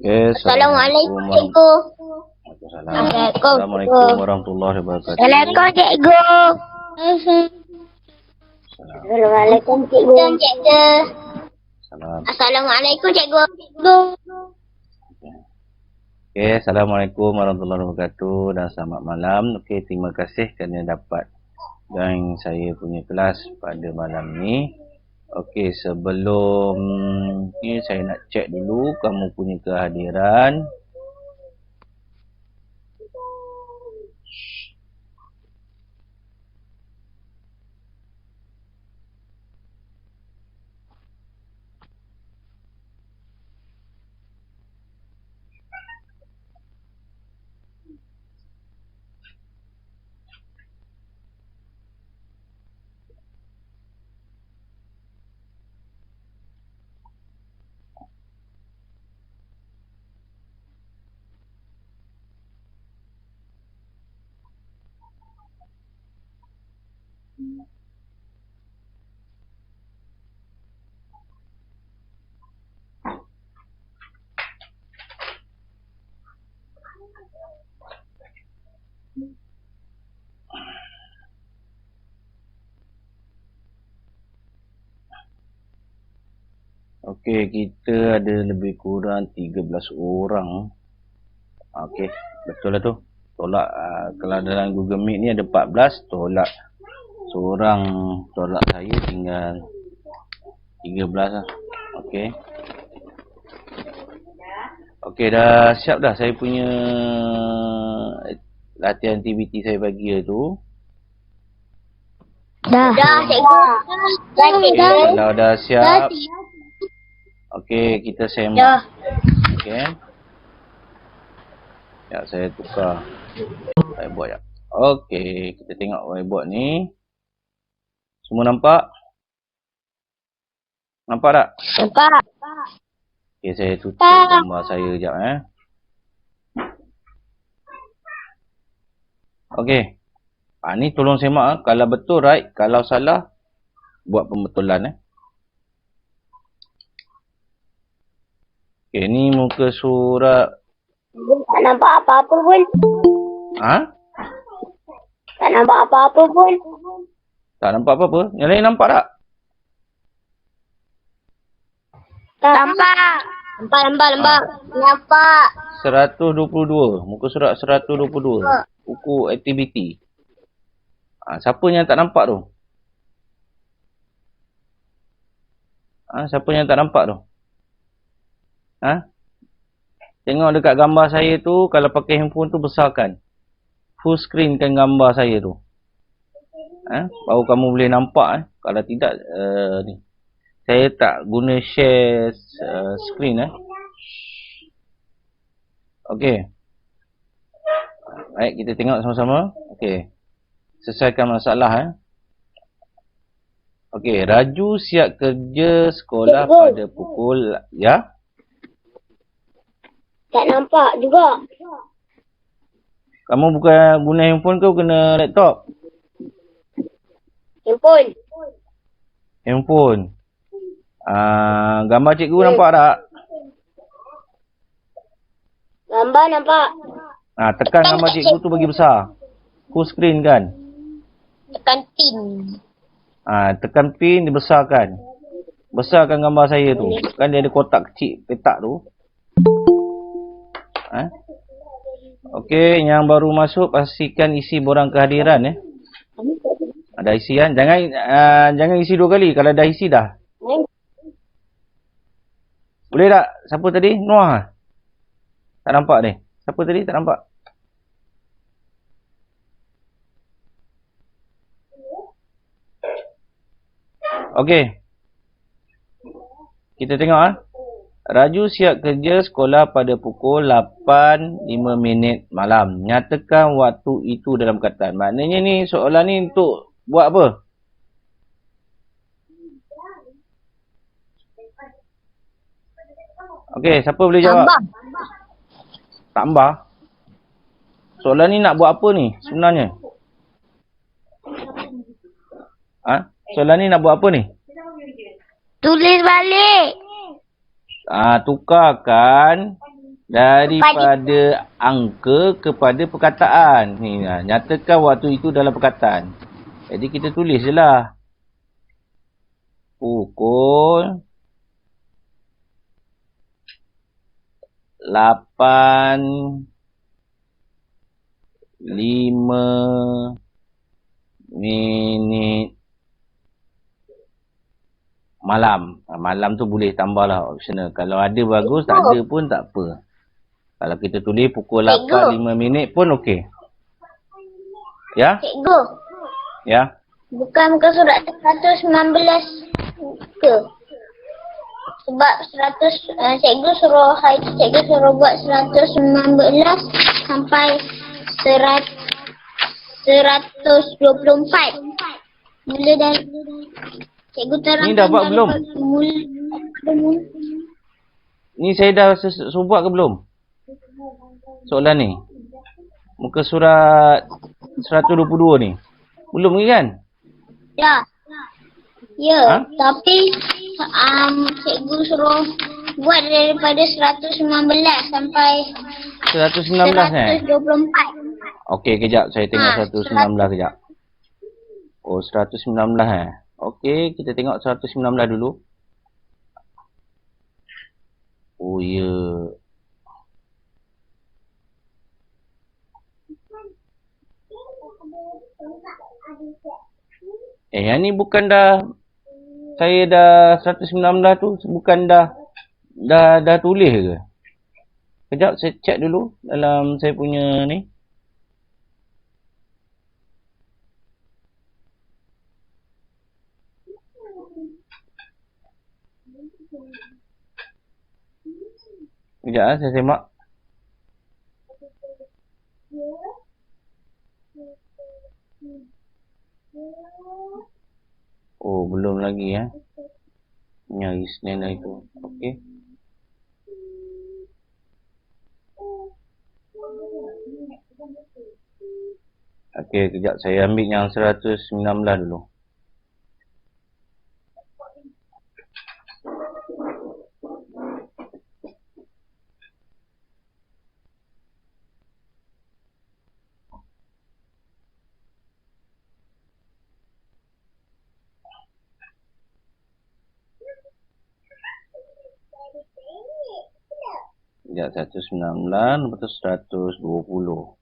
Assalamualaikum cikgu. Assalamualaikum warahmatullahi wabarakatuh. Assalamualaikum cikgu. Assalamualaikum cikgu. Assalamualaikum cikgu. Assalamualaikum warahmatullahi wabarakatuh dan selamat malam. Terima kasih kerana dapat join saya punya kelas pada malam ni. Sebelum ni saya nak check dulu kamu punya kehadiran. Kita ada lebih kurang 13 orang. Betul lah tu. Tolak kalau dalam Google Meet ni ada 14, tolak seorang, tolak saya tinggal 13 lah. Dah siap dah saya punya latihan aktiviti saya bagi tu. Dah cikgu. Kalau dah siap. Kita sembang. Ya, saya tukar whiteboard ya. Kita tengok whiteboard ni. Semua nampak? Nampak tak? Nampak. Saya tutup gambar saya sekejap ni tolong semak kalau betul right, kalau salah buat pembetulan ni muka surat. Tak nampak apa-apa pun. Tak nampak apa-apa pun. Tak nampak apa-apa? Yang lain nampak tak? Nampak. Nampak. 122. Muka surat 122. Buku aktiviti. Siapa yang tak nampak tu? Siapa yang tak nampak tu? Tengok dekat gambar saya tu, kalau pakai handphone tu besarkan. Full screen kan gambar saya tu. Baru kamu boleh nampak. Kalau tidak, ni. Saya tak guna share screen Baik, kita tengok sama-sama. Selesaikan masalah Raju siap kerja sekolah pada pukul Tak nampak juga. Kamu bukan guna handphone ke guna laptop? Handphone. Gambar cikgu nampak tak? Gambar nampak. Tekan gambar cikgu tu bagi besar. Full screen kan? Tekan pin. Tekan pin dibesarkan. Besarkan gambar saya tu. Kan dia ada kotak kecil petak tu. Yang baru masuk pastikan isi borang kehadiran Ada isi kan? Jangan isi 2 kali. Kalau dah isi dah. Boleh tak? Siapa tadi? Noah. Tak nampak ni. Siapa tadi? Tak nampak. Kita tengok Raju siap kerja sekolah pada pukul 8.05 malam. Nyatakan waktu itu dalam perkataan. Maknanya ni soalan ni untuk buat apa? Siapa boleh jawab? Tambah. Soalan ni nak buat apa ni sebenarnya? Soalan ni nak buat apa ni? Tulis balik. Tukarkan Daripada angka kepada perkataan. Ni, nyatakan waktu itu dalam perkataan. Jadi kita tulis je lah. Pukul 8.05 malam. Malam tu boleh tambah lah optional. Kalau ada bagus, tak ada pun tak apa. Kalau kita tulis pukul 8.05 pun okey. Ya? Cikgu, Ya? bukan muka surat 119 ke? Sebab 100, cikgu suruh buat 119 sampai 124. Mula dah cikgu terangkan. Ni dah buat belum? Ni saya dah buat ke belum? Soalan ni. Muka surat 122 ni. Belum lagi kan? Ya. Ya, Ha? tapi cikgu suruh buat daripada 119 sampai 119 124. Okey, kejap. Saya tengok Ha, 119 kejap. Oh, 119 Okey, kita tengok 119 dulu. Oh, ya. Yang ni bukan dah... Saya dah 119 tu bukan dah tulis ke? Kejap, saya check dulu dalam saya punya ni. Kejap saya semak. Oh, belum lagi ya. Ni hari Senin dah itu. Okey. Okey, kejap saya ambil yang 119 dulu. Sekejap, 119, lepas tu 120.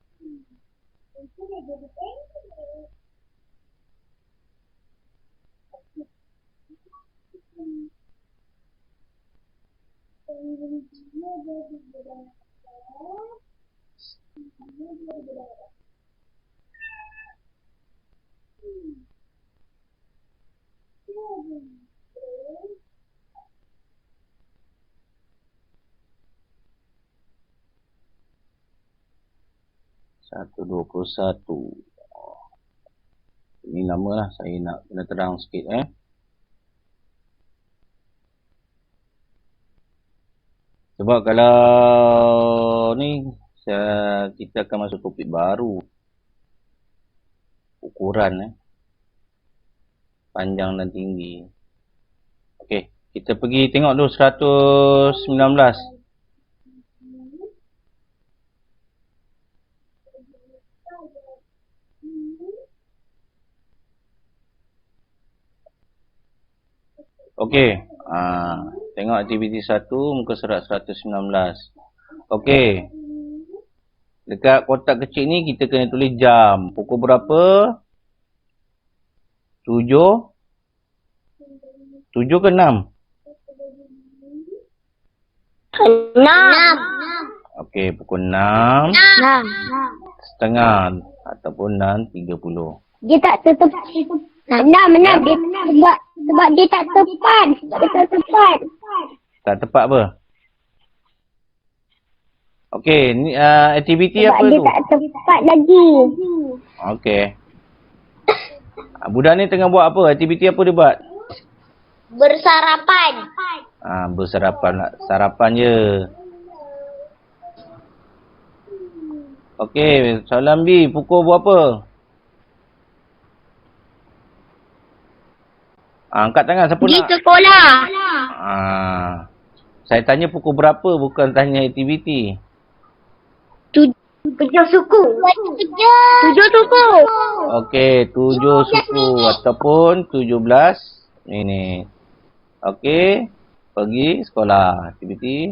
Satu 21. Ini lama lah, saya nak kena terang sikit Sebab kalau ni kita akan masuk topik baru. Ukuran panjang dan tinggi. Okey, kita pergi tengok dulu 119. Okey, tengok aktiviti 1 muka surat 119. Okey. Dekat kotak kecil ni kita kena tulis jam. Pukul berapa? 7? 7 ke 6? 6. Okey, pukul 6. 6. Setengah ataupun 6.30. Dia tak tepat. 6. Sebab dia tak tepat. Tak tepat apa? Okey, ni aktiviti apa tu? Sebab dia tak tepat lagi. Okey. Budak ni tengah buat apa? Aktiviti apa dia buat? Bersarapan. Bersarapan lah. Sarapan je. Okey, soalan B. Pukul berapa? Angkat tangan siapa Di nak? sekolah. Saya tanya pukul berapa, bukan tanya aktiviti. Tujuh suku. Tujuh suku. Okey, 7 suku ataupun 17 minit. Okey, pergi sekolah. Aktiviti.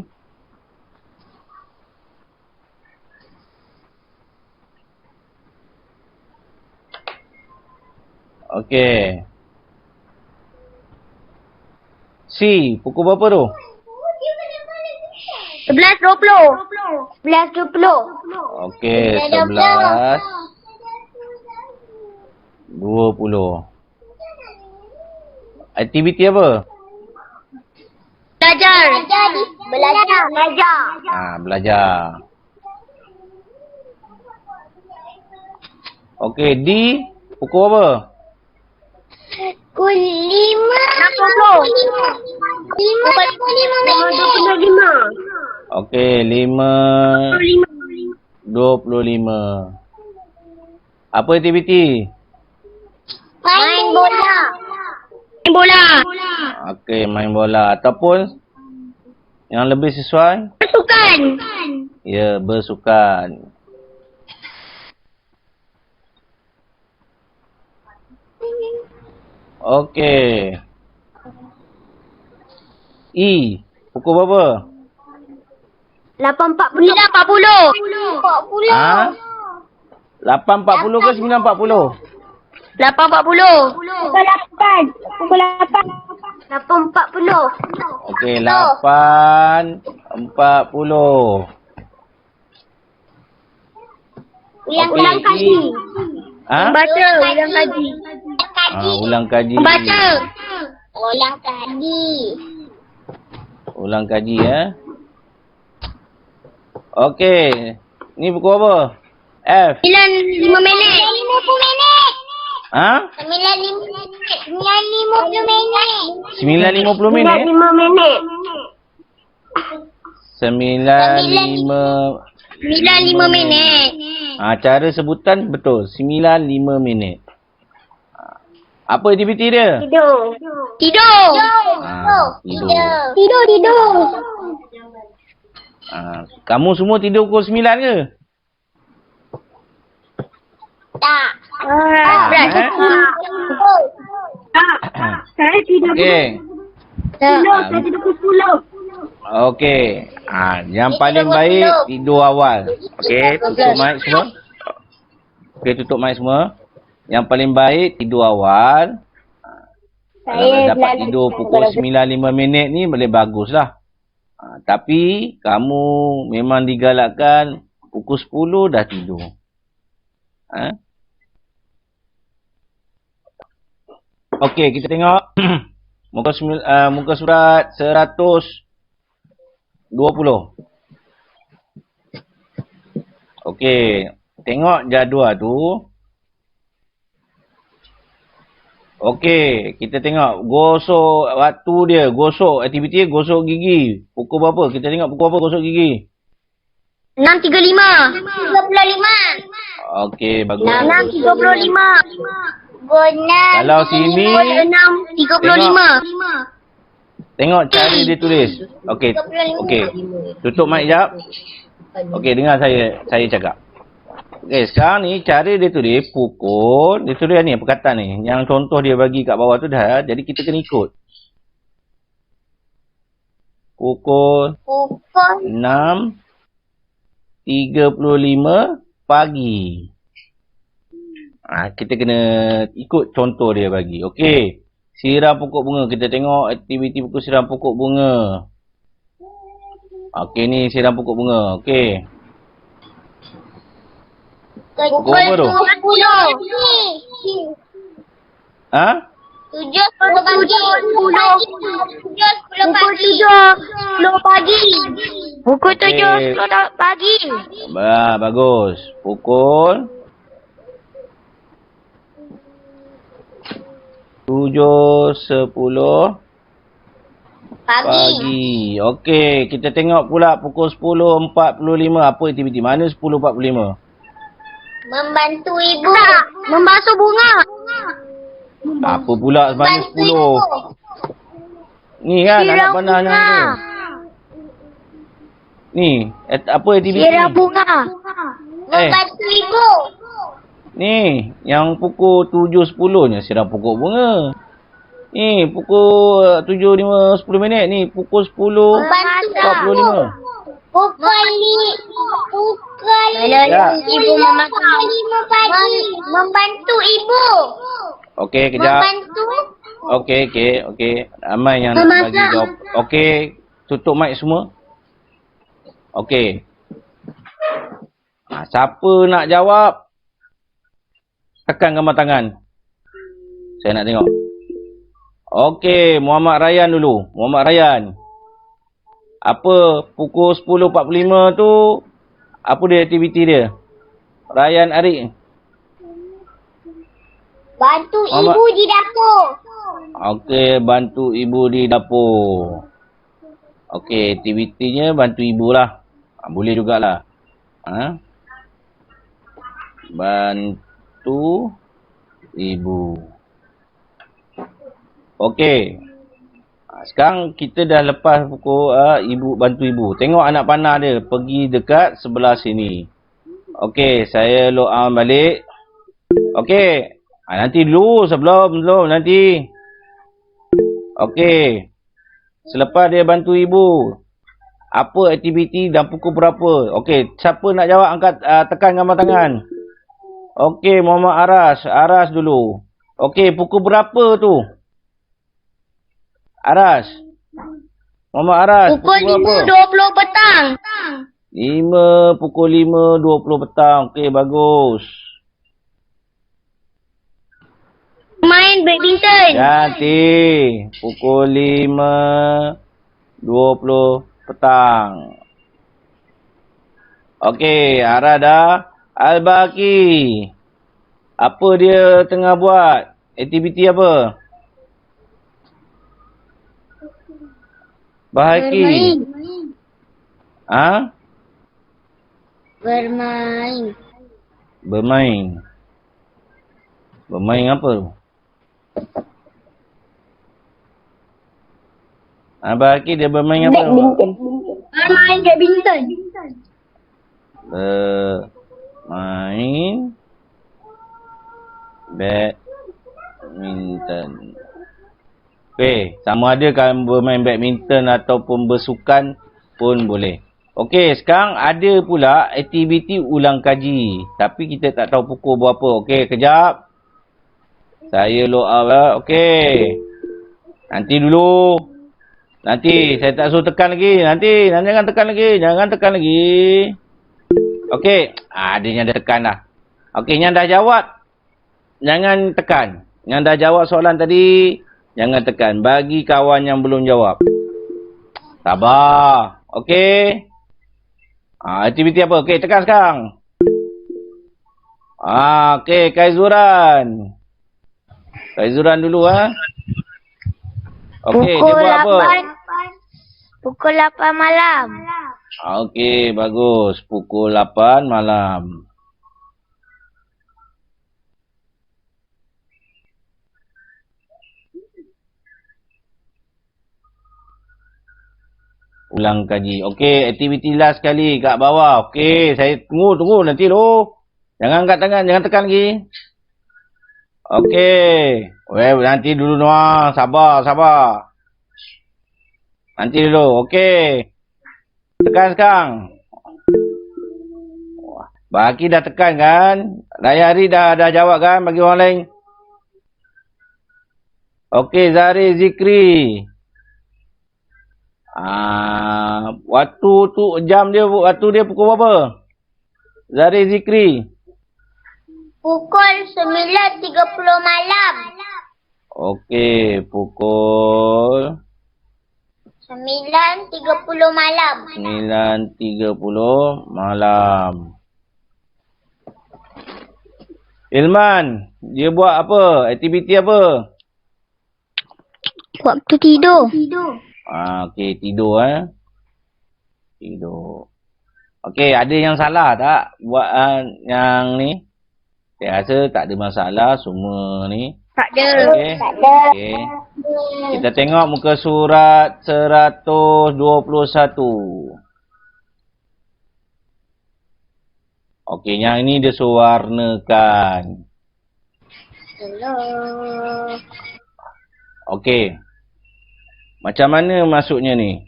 Okey. C, pukul berapa tu? 11.20. 11.20. Okey, 11 20. Aktiviti apa? Belajar. Belajar. Belajar. Okey, D, pukul apa? Pukul 5. 5.25. Okey, 5:25. Apa aktiviti? Main bola. Main bola. Okey, main bola ataupun yang lebih sesuai? Bersukan. Ya, bersukan. Okey. E, pukul berapa? 8.40. 9.40. Ha? 8.40 ke 9.40? 8.40. Pukul 8. Pukul 8. 8.40. Okey, 8.40. Ulang kaji. Ha? Baca. Ulang kaji. Ulang kaji. Baca. Ulang kaji. Ulang kaji ya. Okey. Ni pukul apa? F. 9.5 minit. 50 minit. Ha? 9.50 minit. 9.50 minit? 9.5 minit. 9.5. 9.5 minit. Cara sebutan betul. 9.5 minit. Apa aktiviti dia? Tidur. Tidur. Tidur. Kamu semua tidur pukul 9 ke? Tak. Saya tidur. Okey. Saya tidur pukul 10. Okey. Yang paling baik tidur awal. Okey, tutup mic semua. Okey, tutup mic semua. Yang paling baik tidur awal. Kalau dapat tidur pukul 9.05 minit ni boleh baguslah. Tapi kamu memang digalakkan pukul 10 dah tidur. Okey, kita tengok muka surat 120. Okey, tengok jadual tu. Okey, kita tengok gosok waktu dia, gosok aktiviti gosok gigi. Pukul berapa? Kita tengok pukul apa gosok gigi? 6.35. 35. Okey, bagus. 6.35. Kalau sini 6.35. tengok cara dia tulis. Okey. Okey. Tutup mic jap. Okey, dengar saya cakap. Okey, sekarang ni cara dia tulis pukul, dia tulis ni perkataan ni. Yang contoh dia bagi kat bawah tu dah, jadi kita kena ikut. Pukul 6.35 pagi. Kita kena ikut contoh dia bagi. Okey. Siram pokok bunga. Kita tengok aktiviti pukul siram pokok bunga. Okey, ni siram pokok bunga. Okey. Pukul apa tu? 7.10. Ha? 7.10 pagi. Pukul 7.10 pagi. Bagus. Pukul 7.10 pagi. Okey, kita tengok pula pukul 10.45. Apa aktiviti? Mana 10.45? Membantu ibu. Membasuh bunga. Apa pula sebenarnya 10? Ni kan anak panah yang tu. Ni, apa aktiviti Sirap ni? bunga. Eh. Membantu ibu. Ni, yang pukul 7.10-nya siram pokok bunga. Ni, pukul 7.10 minit. Ni, pukul 10.45. Pukul Ya. ibu memasak 5 pagi. Membantu ibu. Okey, kejap. Membantu. Okey. Ramai yang nak Memasak. bagi jawab. Okey, tutup mic semua. Okey. Siapa nak jawab? Tekan gambar tangan. Saya nak tengok. Okey, Muhammad Rayyan dulu. Muhammad Rayyan. Apa pukul 10.45 tu, apa dia aktiviti dia? Rayyan Arik. Bantu Muhammad. ibu di dapur. Okey, bantu ibu di dapur. Okey, aktivitinya bantu ibu lah. Boleh jugalah. Bantu ibu. Okey. Sekarang kita dah lepas pukul ibu bantu ibu. Tengok anak panah dia pergi dekat sebelah sini. Okey, saya log on balik. Okey. Nanti dulu sebelum nanti. Okey. Selepas dia bantu ibu, apa aktiviti dan pukul berapa? Okey, siapa nak jawab angkat tekan gambar tangan. Okey, Muhammad Aras. Aras dulu. Okey, pukul berapa tu? Aras. Muhammad Aras. Pukul berapa? 5.20 petang. 5, pukul 5.20 petang. Okey, bagus. Main badminton. Cantik. Pukul 5.20 petang. Okey, Aras dah. Al-Baqi. Apa dia tengah buat? Aktiviti apa? Bahaki. Bermain. Bermain apa tu? Bahaki dia bermain apa? Badminton. Bermain badminton. Bermain badminton. Okey, sama ada kan bermain badminton ataupun bersukan pun boleh. Okey, sekarang ada pula aktiviti ulang kaji. Tapi kita tak tahu pukul berapa. Okey, kejap. Saya log out lah. Okey. Nanti dulu. Nanti saya tak suruh tekan lagi. Nanti jangan tekan lagi. Jangan tekan lagi. Okey. Dia yang dah tekan dah. Okey, yang dah jawab. Jangan tekan. Yang dah jawab soalan tadi. Jangan tekan. Bagi kawan yang belum jawab. Sabar. Okey. Aktiviti apa? Okey, tekan sekarang. Okey, Kaizuran. Kaizuran dulu Okey, dia buat apa? Pukul 8 malam. Okey, bagus. Pukul 8 malam. Ulang kaji. Okey, aktiviti last sekali kat bawah. Okey, saya tunggu nanti dulu. Jangan angkat tangan, jangan tekan lagi. Okey. Nanti dulu Noah. Sabar. Nanti dulu. Okey. Tekan sekarang. Baki dah tekan kan? Raya Hari dah jawab kan bagi orang lain? Okey, Zahri Zikri. Waktu tu waktu dia pukul berapa? Zahri Zikri. Pukul 9.30 malam. Okey, pukul 9.30 malam. 9.30 malam. Ilman, dia buat apa? Aktiviti apa? Waktu tidur. Okey, tidur Tidur. Okey, ada yang salah tak buat yang ni? Saya rasa tak ada masalah semua ni. Tak ada. Okey. Okey. Kita tengok muka surat 121. Okey, yang ini dia warnakan. Hello. Okey. Macam mana masuknya ni?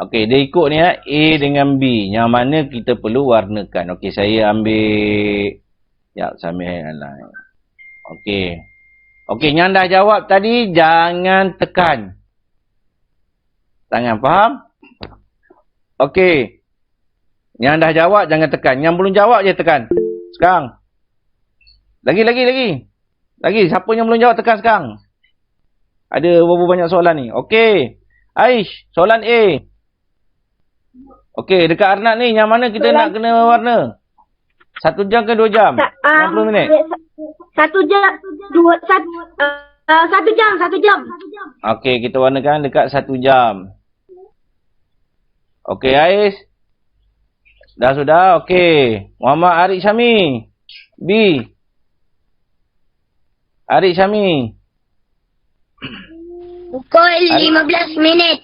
Okey, dia ikut ni A dengan B. Yang mana kita perlu warnakan. Okey, saya ambil. Sekejap, saya ambil highlight. Okey. Okey, yang dah jawab tadi, jangan tekan. Tangan, faham? Okey. Yang dah jawab, jangan tekan. Yang belum jawab je tekan. Sekarang. Lagi. Lagi, siapa yang belum jawab tekan sekarang? Ada berapa banyak soalan ni? Okey. Aish, soalan A. Okey, dekat Arnab ni, yang mana kita nak kena warna? 1 jam ke 2 jam? 60 minit? 1 jam. 1 jam. Okey, kita warnakan dekat 1 jam. Okey, Aish. Dah sudah? Okey. Muhammad Arif Syami. B. Arif Syami. Pukul 15 minit.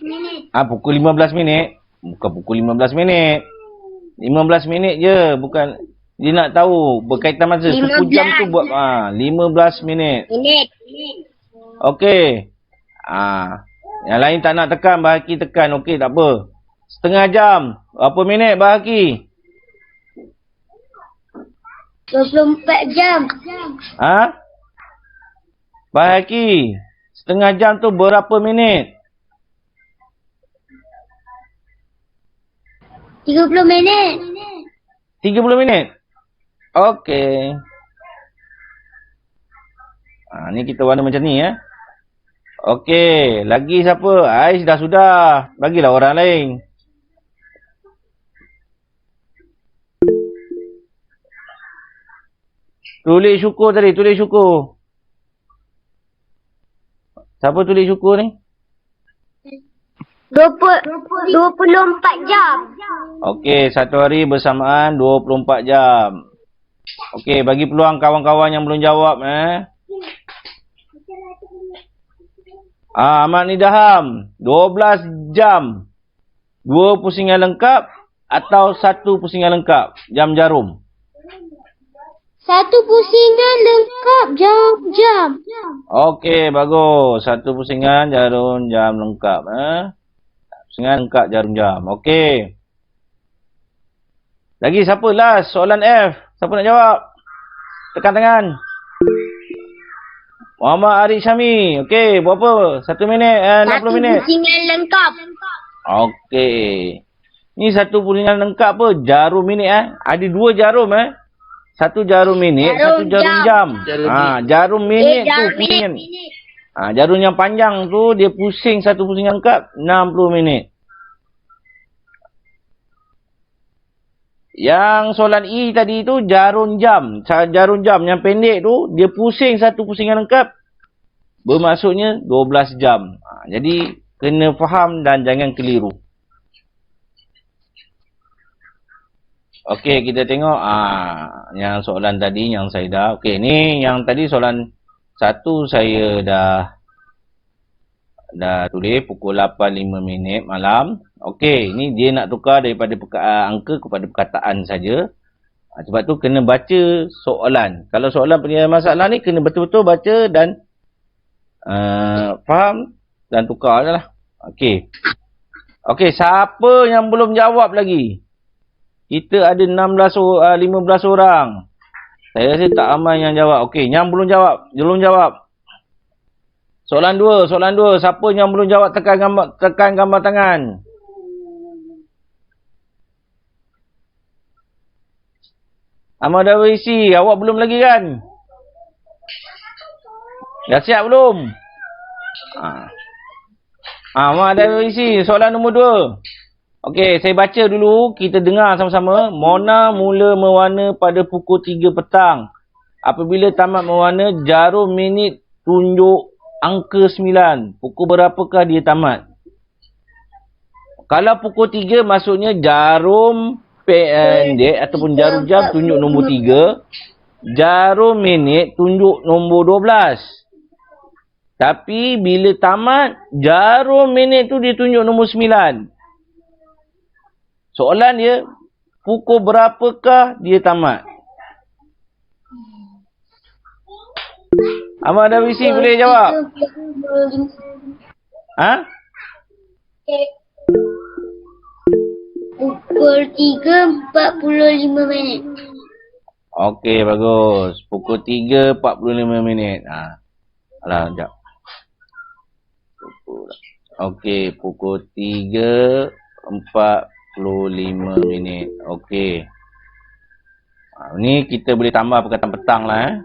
Pukul 15 minit? Bukan pukul 15 minit. 15 minit je. Bukan. Dia nak tahu berkaitan masa. 1 jam tu buat 15 minit. Okey. Yang lain tak nak tekan, Bahaki tekan. Okey, tak apa. Setengah jam. Berapa minit, Bahaki? 24 jam. Bahaki. Setengah jam tu berapa minit? 30 minit. 30 minit? Okey. Ni kita warna macam ni ya. Okey. Lagi siapa? Aish dah sudah. Bagilah orang lain. Tulis syukur tadi. Tulis syukur. Siapa tulis syukur ni? 24 jam. Okey, satu hari bersamaan 24 jam. Okey, bagi peluang kawan-kawan yang belum jawab Ahmad Nidaham, 12 jam. 2 pusingan lengkap atau 1 pusingan lengkap jam jarum? 1 pusingan lengkap jam. Okey, bagus. 1 pusingan jarum jam lengkap pusingan lengkap jarum jam. Okey. Lagi siapa last? Soalan F. Siapa nak jawab? Tekan tangan. Muhammad Arif Syami. Okey, berapa? 1 minit, 60 minit. 1 pusingan lengkap. Okey. Ni 1 pusingan lengkap apa? Jarum minit Ada 2 jarum 1 jarum minit, 1 jarum jam. Jarum minit tu pusingan. Jarum yang panjang tu dia pusing 1 pusingan lengkap 60 minit. Yang soalan E tadi tu jarum jam. Jarum jam yang pendek tu dia pusing 1 pusingan lengkap bermaksudnya 12 jam. Jadi kena faham dan jangan keliru. Okey, kita tengok yang soalan tadi yang saya dah. Okey, ni yang tadi soalan 1 saya dah tulis pukul 8.05 malam. Okey, ni dia nak tukar daripada angka kepada perkataan saja. Sebab tu kena baca soalan. Kalau soalan punya masalah ni kena betul-betul baca dan faham dan tukar je lah. Okey. Okey, siapa yang belum jawab lagi? Kita ada 15 orang. Saya rasa tak ramai yang jawab. Okey, yang belum jawab. Soalan 2. Siapa yang belum jawab tekan gambar tangan. Ahmad Awisi, awak belum lagi kan? Dah siap belum? Ahmad Awisi, soalan nombor 2. Okey, saya baca dulu, kita dengar sama-sama. Mona mula mewarna pada pukul 3 petang. Apabila tamat mewarna, jarum minit tunjuk angka 9. Pukul berapakah dia tamat? Kalau pukul 3 maksudnya jarum pendek ataupun jarum jam tunjuk nombor 3. Jarum minit tunjuk nombor 12. Tapi bila tamat, jarum minit tu dia tunjuk nombor 9. Soalan dia, pukul berapakah dia tamat? Ahmad Darwisi boleh jawab? Ha? Pukul 3.45 minit. Okey, bagus. Pukul 3.45 minit. Alah, sekejap. Okey, pukul 3.45 minit. Okey. Ni kita boleh tambah perkataan petang lah.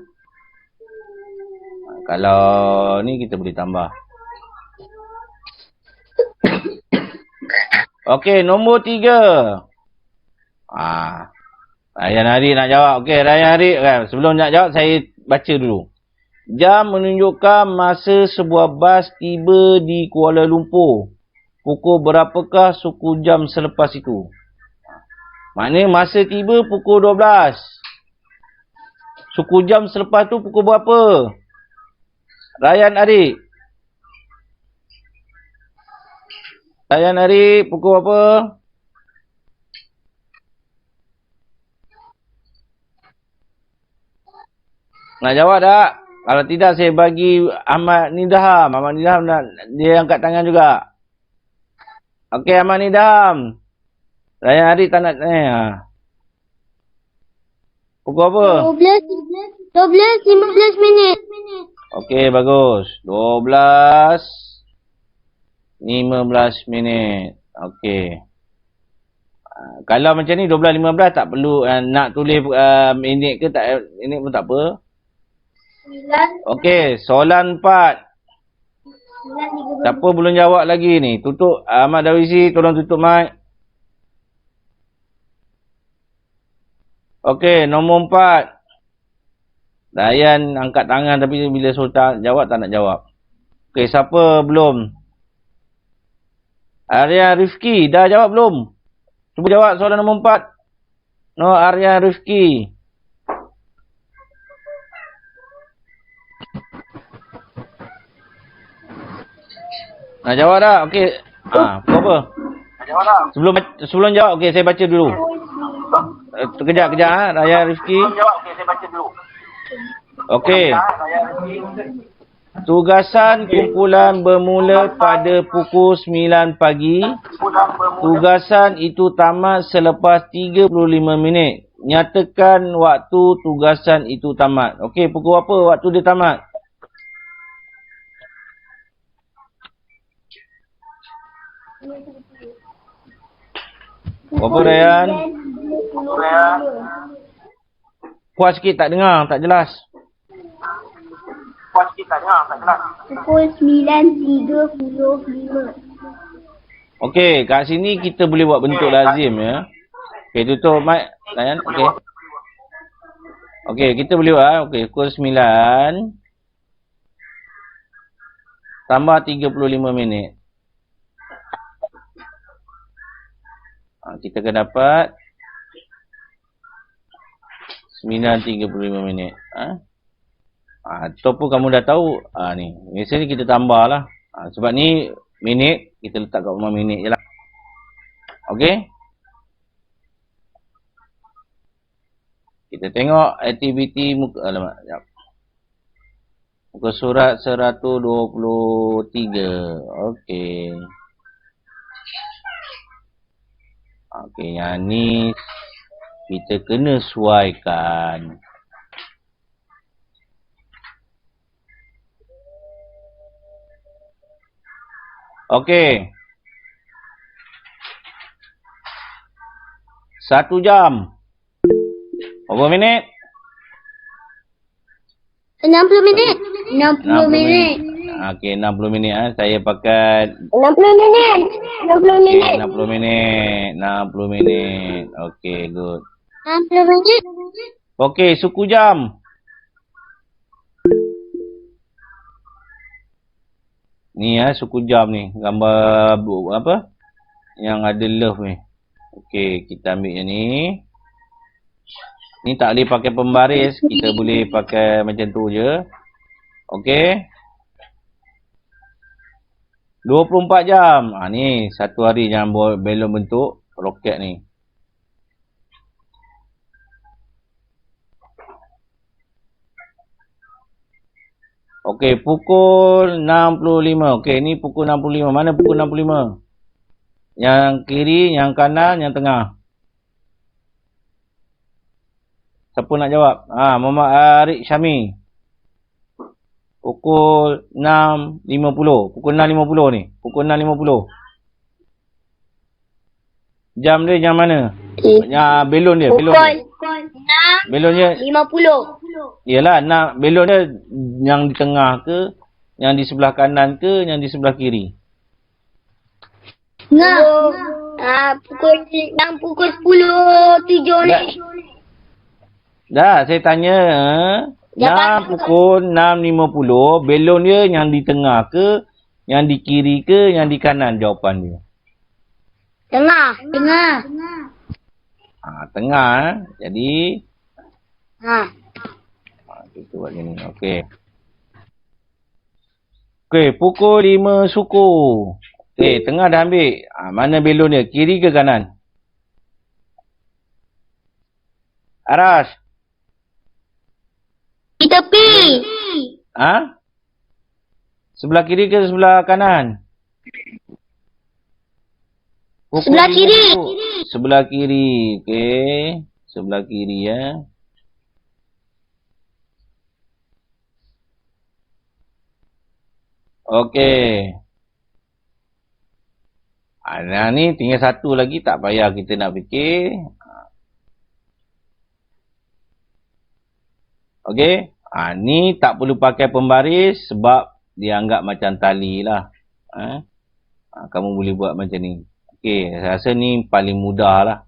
Kalau ni kita boleh tambah. Okey, nombor 3. Rayyan Harik nak jawab. Okey, Rayyan Harik. Sebelum nak jawab, saya baca dulu. Jam menunjukkan masa sebuah bas tiba di Kuala Lumpur. Pukul berapakah suku jam selepas itu? Maknanya masa tiba pukul 12. Suku jam selepas tu pukul berapa? Rayyan Harik. Rayyan Harik, pukul berapa? Nak jawab tak? Kalau tidak, saya bagi Ahmad Nidham. Ahmad Nidham dia angkat tangan juga. Okey, Ahmad Nidham. Rayyan Harik tak nak tanya. Pukul apa? 12.15 minit. Okey, bagus. 12.15 minit. Okey. Kalau macam ni 12.15 tak perlu nak tulis minit ke tak, minit pun tak apa. Okey, soalan 4. Siapa belum jawab lagi ni? Tutup. Ahmad Darwisi, tolong tutup mic. Okey, nombor 4. Rayyan angkat tangan tapi bila Sultan jawab tak nak jawab. Okey, siapa belum? Arya Rifki, dah jawab belum? Cuba jawab soalan nombor 4. No, Arya Rifki. Nak jawab tak? Okey. Apa? Sebelum jawab, okey, saya baca dulu. Kejap. Raya Rifki. Okey. Tugasan kumpulan bermula pada pukul 9 pagi. Tugasan itu tamat selepas 35 minit. Nyatakan waktu tugasan itu tamat. Okey, pukul apa waktu dia tamat? Berapa, Rayyan? Kuat sikit, tak dengar, tak jelas. Pukul 9.35. Okey, kat sini kita boleh buat bentuk lazim ya. Okey, tutup mic, Rayyan. Okey. Okey, kita boleh buat. Okey, pukul 9 tambah 35 minit. Kita akan dapat 9.35 minit. Ataupun kamu dah tahu, ni. Biasanya kita tambah lah. Sebab ni minit, kita letak kat rumah minit je lah. Okey. Kita tengok aktiviti muka, sekejap. Muka surat 123. Okey. Okey, yang ni kita kena sesuaikan. Okey. 1 jam. Berapa minit? 60 minit. 60 minit. Okey, 60 minit. Saya pakai 60 minit. 60 minit. 60 minit. 60 minit. Okey, good. 60 minit. Okey, suku jam. Ni suku jam ni. Gambar apa? Yang ada love ni. Okey, kita ambil yang ni. Ni tak boleh pakai pembaris. Kita boleh pakai macam tu je. Okey. 24 jam. Ni satu hari jangan buat belon bentuk. roket ni. Okey, pukul 65. Okey, ni pukul 65. Mana pukul 65? Yang kiri, yang kanan, yang tengah. Siapa nak jawab? Muhammad Arif Syami. Pukul 6.50. Pukul 6.50 ni. Pukul 6.50. Jam dia jam mana? Belon dia. Belon dia. Pukul 6.50. Belon dia. Yelah, belon dia yang di tengah ke, yang di sebelah kanan ke, yang di sebelah kiri? Pukul 10.07 ni. Dah, saya tanya. Pukul 6.50, belon dia yang di tengah ke, yang di kiri ke, yang di kanan jawapan dia? Tengah. Tengah. Jadi kita buat gini. Okey. Okey, pukul 5 suku. Okey, tengah dah ambil. Mana belon dia? Kiri ke kanan? Aras. Di tepi. Sebelah kiri ke sebelah kanan? Pukul Sebelah 5 kiri. suku. Sebelah kiri. Okey. Sebelah kiri ya. Okey. Ni tinggal satu lagi, tak payah kita nak fikir. Okey. Ni tak perlu pakai pembaris sebab dia anggap macam tali lah. Kamu boleh buat macam ni. Okey, saya rasa ni paling mudah lah.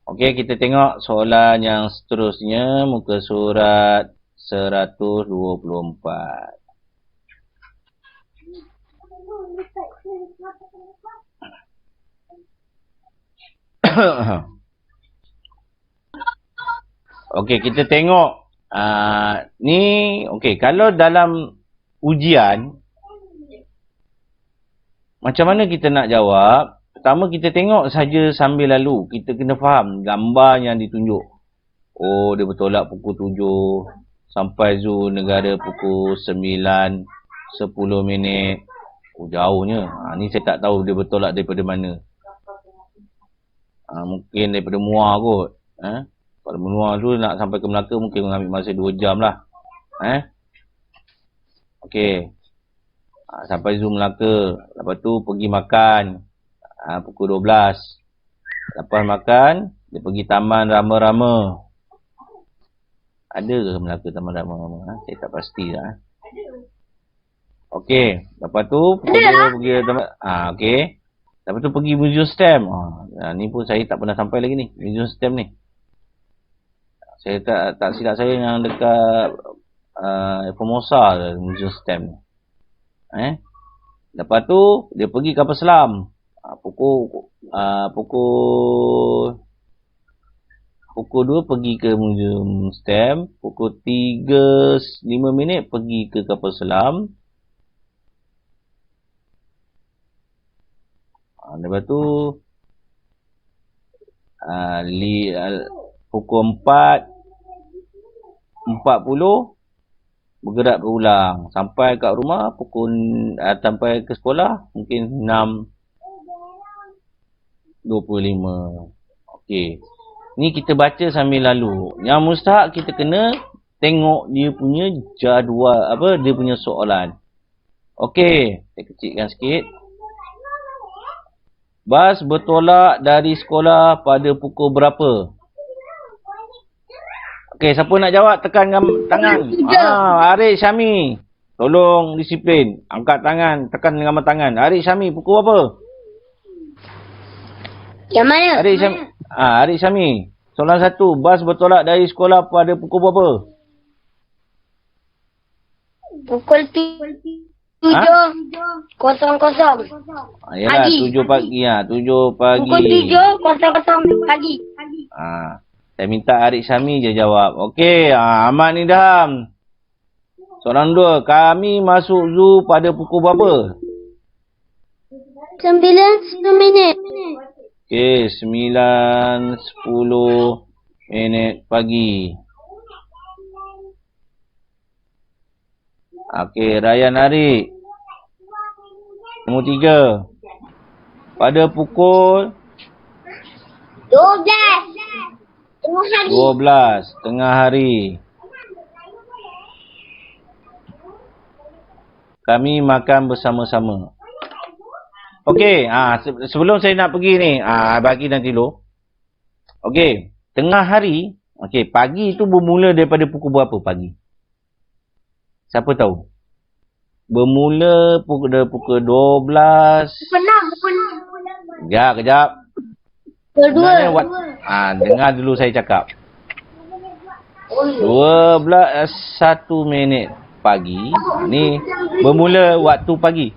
Okey, kita tengok soalan yang seterusnya. Muka surat 124. Okey, kita tengok. Ni, okey, kalau dalam ujian, macam mana kita nak jawab? Pertama, kita tengok saja sambil lalu. Kita kena faham gambar yang ditunjuk. Oh, dia bertolak pukul 7. Sampai Zoo Negara pukul 9.10. Oh, jauhnya. Ni saya tak tahu dia bertolak daripada mana. Mungkin daripada Muar kot. Kalau Muar tu nak sampai ke Melaka mungkin mengambil masa 2 jam lah. Okey. Sampai Zoo Melaka. Lepas tu pergi makan. Pukul 12. Lepas makan, dia pergi Taman Rama-Rama. Ada ke Melaka Taman Rama-Rama? Saya tak pasti lah. Okey. Lepas tu pergi tempat. Okey. Lepas tu pergi Museum Stamp. Ni pun saya tak pernah sampai lagi ni. Museum Stamp ni. Saya tak silap saya yang dekat Formosa Museum Stamp ni. Lepas tu dia pergi kapal selam. Pukul 2 pergi ke Museum Stamp. Pukul 3.05 pergi ke kapal selam. Lepas tu pukul 4.40 bergerak berulang sampai kat rumah sampai ke sekolah mungkin 6.25. Okey. Ni kita baca sambil lalu. Yang mustahak kita kena tengok dia punya jadual, dia punya soalan. Okey, saya kecilkan sikit. Bas bertolak dari sekolah pada pukul berapa? Okey, siapa nak jawab tekan tangan. Arif Syami. Tolong disiplin. Angkat tangan, tekan dengan tangan. Arif Syami pukul berapa? Yang mana? Arif Syami. Soalan 1, bas bertolak dari sekolah pada pukul berapa? Pukul 7.00. Yalah, 7 pagi. 7 pagi. Pukul 7.00 pagi. Saya minta Arif Syami je jawab. Okey, Ahmad Nidham. Soalan 2, kami masuk zoo pada pukul berapa? 9:10. Okey, 9:10 minit pagi. Okey, Ryan Arik. Nombor 3. Pada pukul 12. Tengah hari. 12 tengah hari. Kami makan bersama-sama. Okey, sebelum saya nak pergi ni, bagi nanti dulu. Okey, tengah hari, okey, pagi tu bermula daripada pukul berapa pagi? Siapa tahu? Bermula pukul 12. Pukul 6. Kejap. Pukul 2. Dengar dulu saya cakap. 12:01 minit pagi. Ni bermula waktu pagi.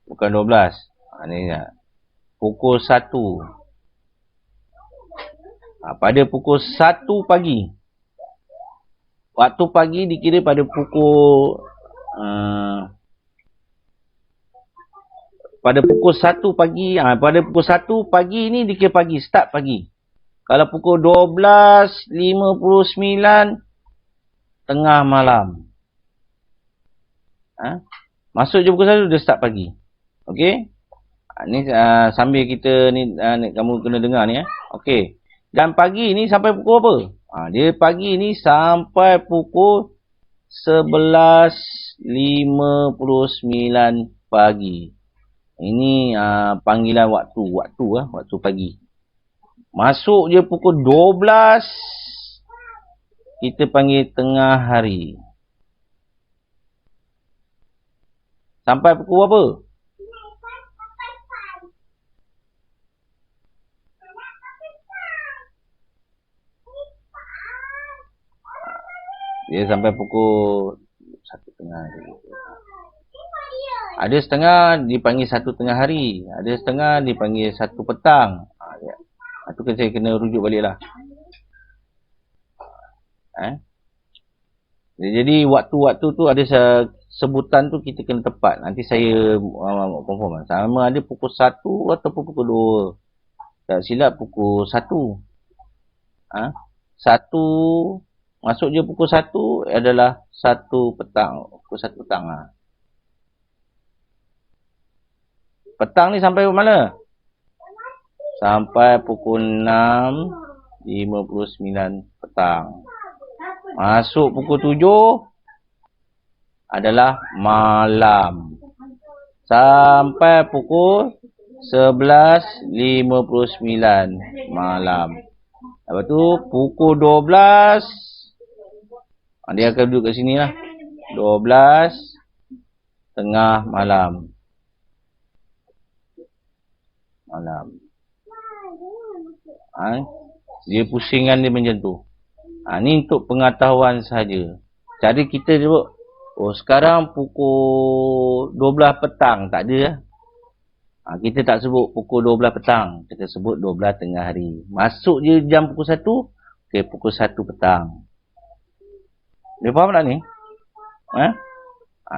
Bukan 12. Ni pukul 1. Pada pukul 1 pagi. Waktu pagi dikira pada pukul pada pukul 1 pagi. Pada pukul 1 pagi ni dikira pagi, start pagi. Kalau pukul 12:59 tengah malam. Masuk je pukul 1 dia start pagi. Okey? Ni sambil kita ni kamu kena dengar ni Okey. Dan pagi ni sampai pukul apa? Dia pagi ni sampai pukul 11:59 pagi. Ini panggilan waktu pagi. Masuk je pukul 12 kita panggil tengah hari. Sampai pukul apa? Dia sampai pukul 1:30. Ada setengah dipanggil 1 tengah hari. Ada setengah dipanggil 1 petang. Itu kan saya kena rujuk balik lah. Jadi waktu-waktu tu ada sebutan tu kita kena tepat. Nanti saya confirm. Sama ada pukul 1 ataupun pukul 2. Tak silap pukul 1. 1 masuk je pukul 1 adalah 1 petang. Pukul 1 petang. Petang ni sampai mana? Sampai pukul 6:59 petang. Masuk pukul 7 adalah malam. Sampai pukul 11:59 malam. Lepas tu pukul 12 dia akan duduk kat sini lah. 12 tengah malam. Dia pusingan dia macam tu. Ni untuk pengetahuan saja. Jadi kita sebut, sekarang pukul 12 petang. Tak ada. Kita tak sebut pukul 12 petang. Kita sebut 12 tengah hari. Masuk je jam pukul 1. Pukul 1 petang. Dia faham tak ni?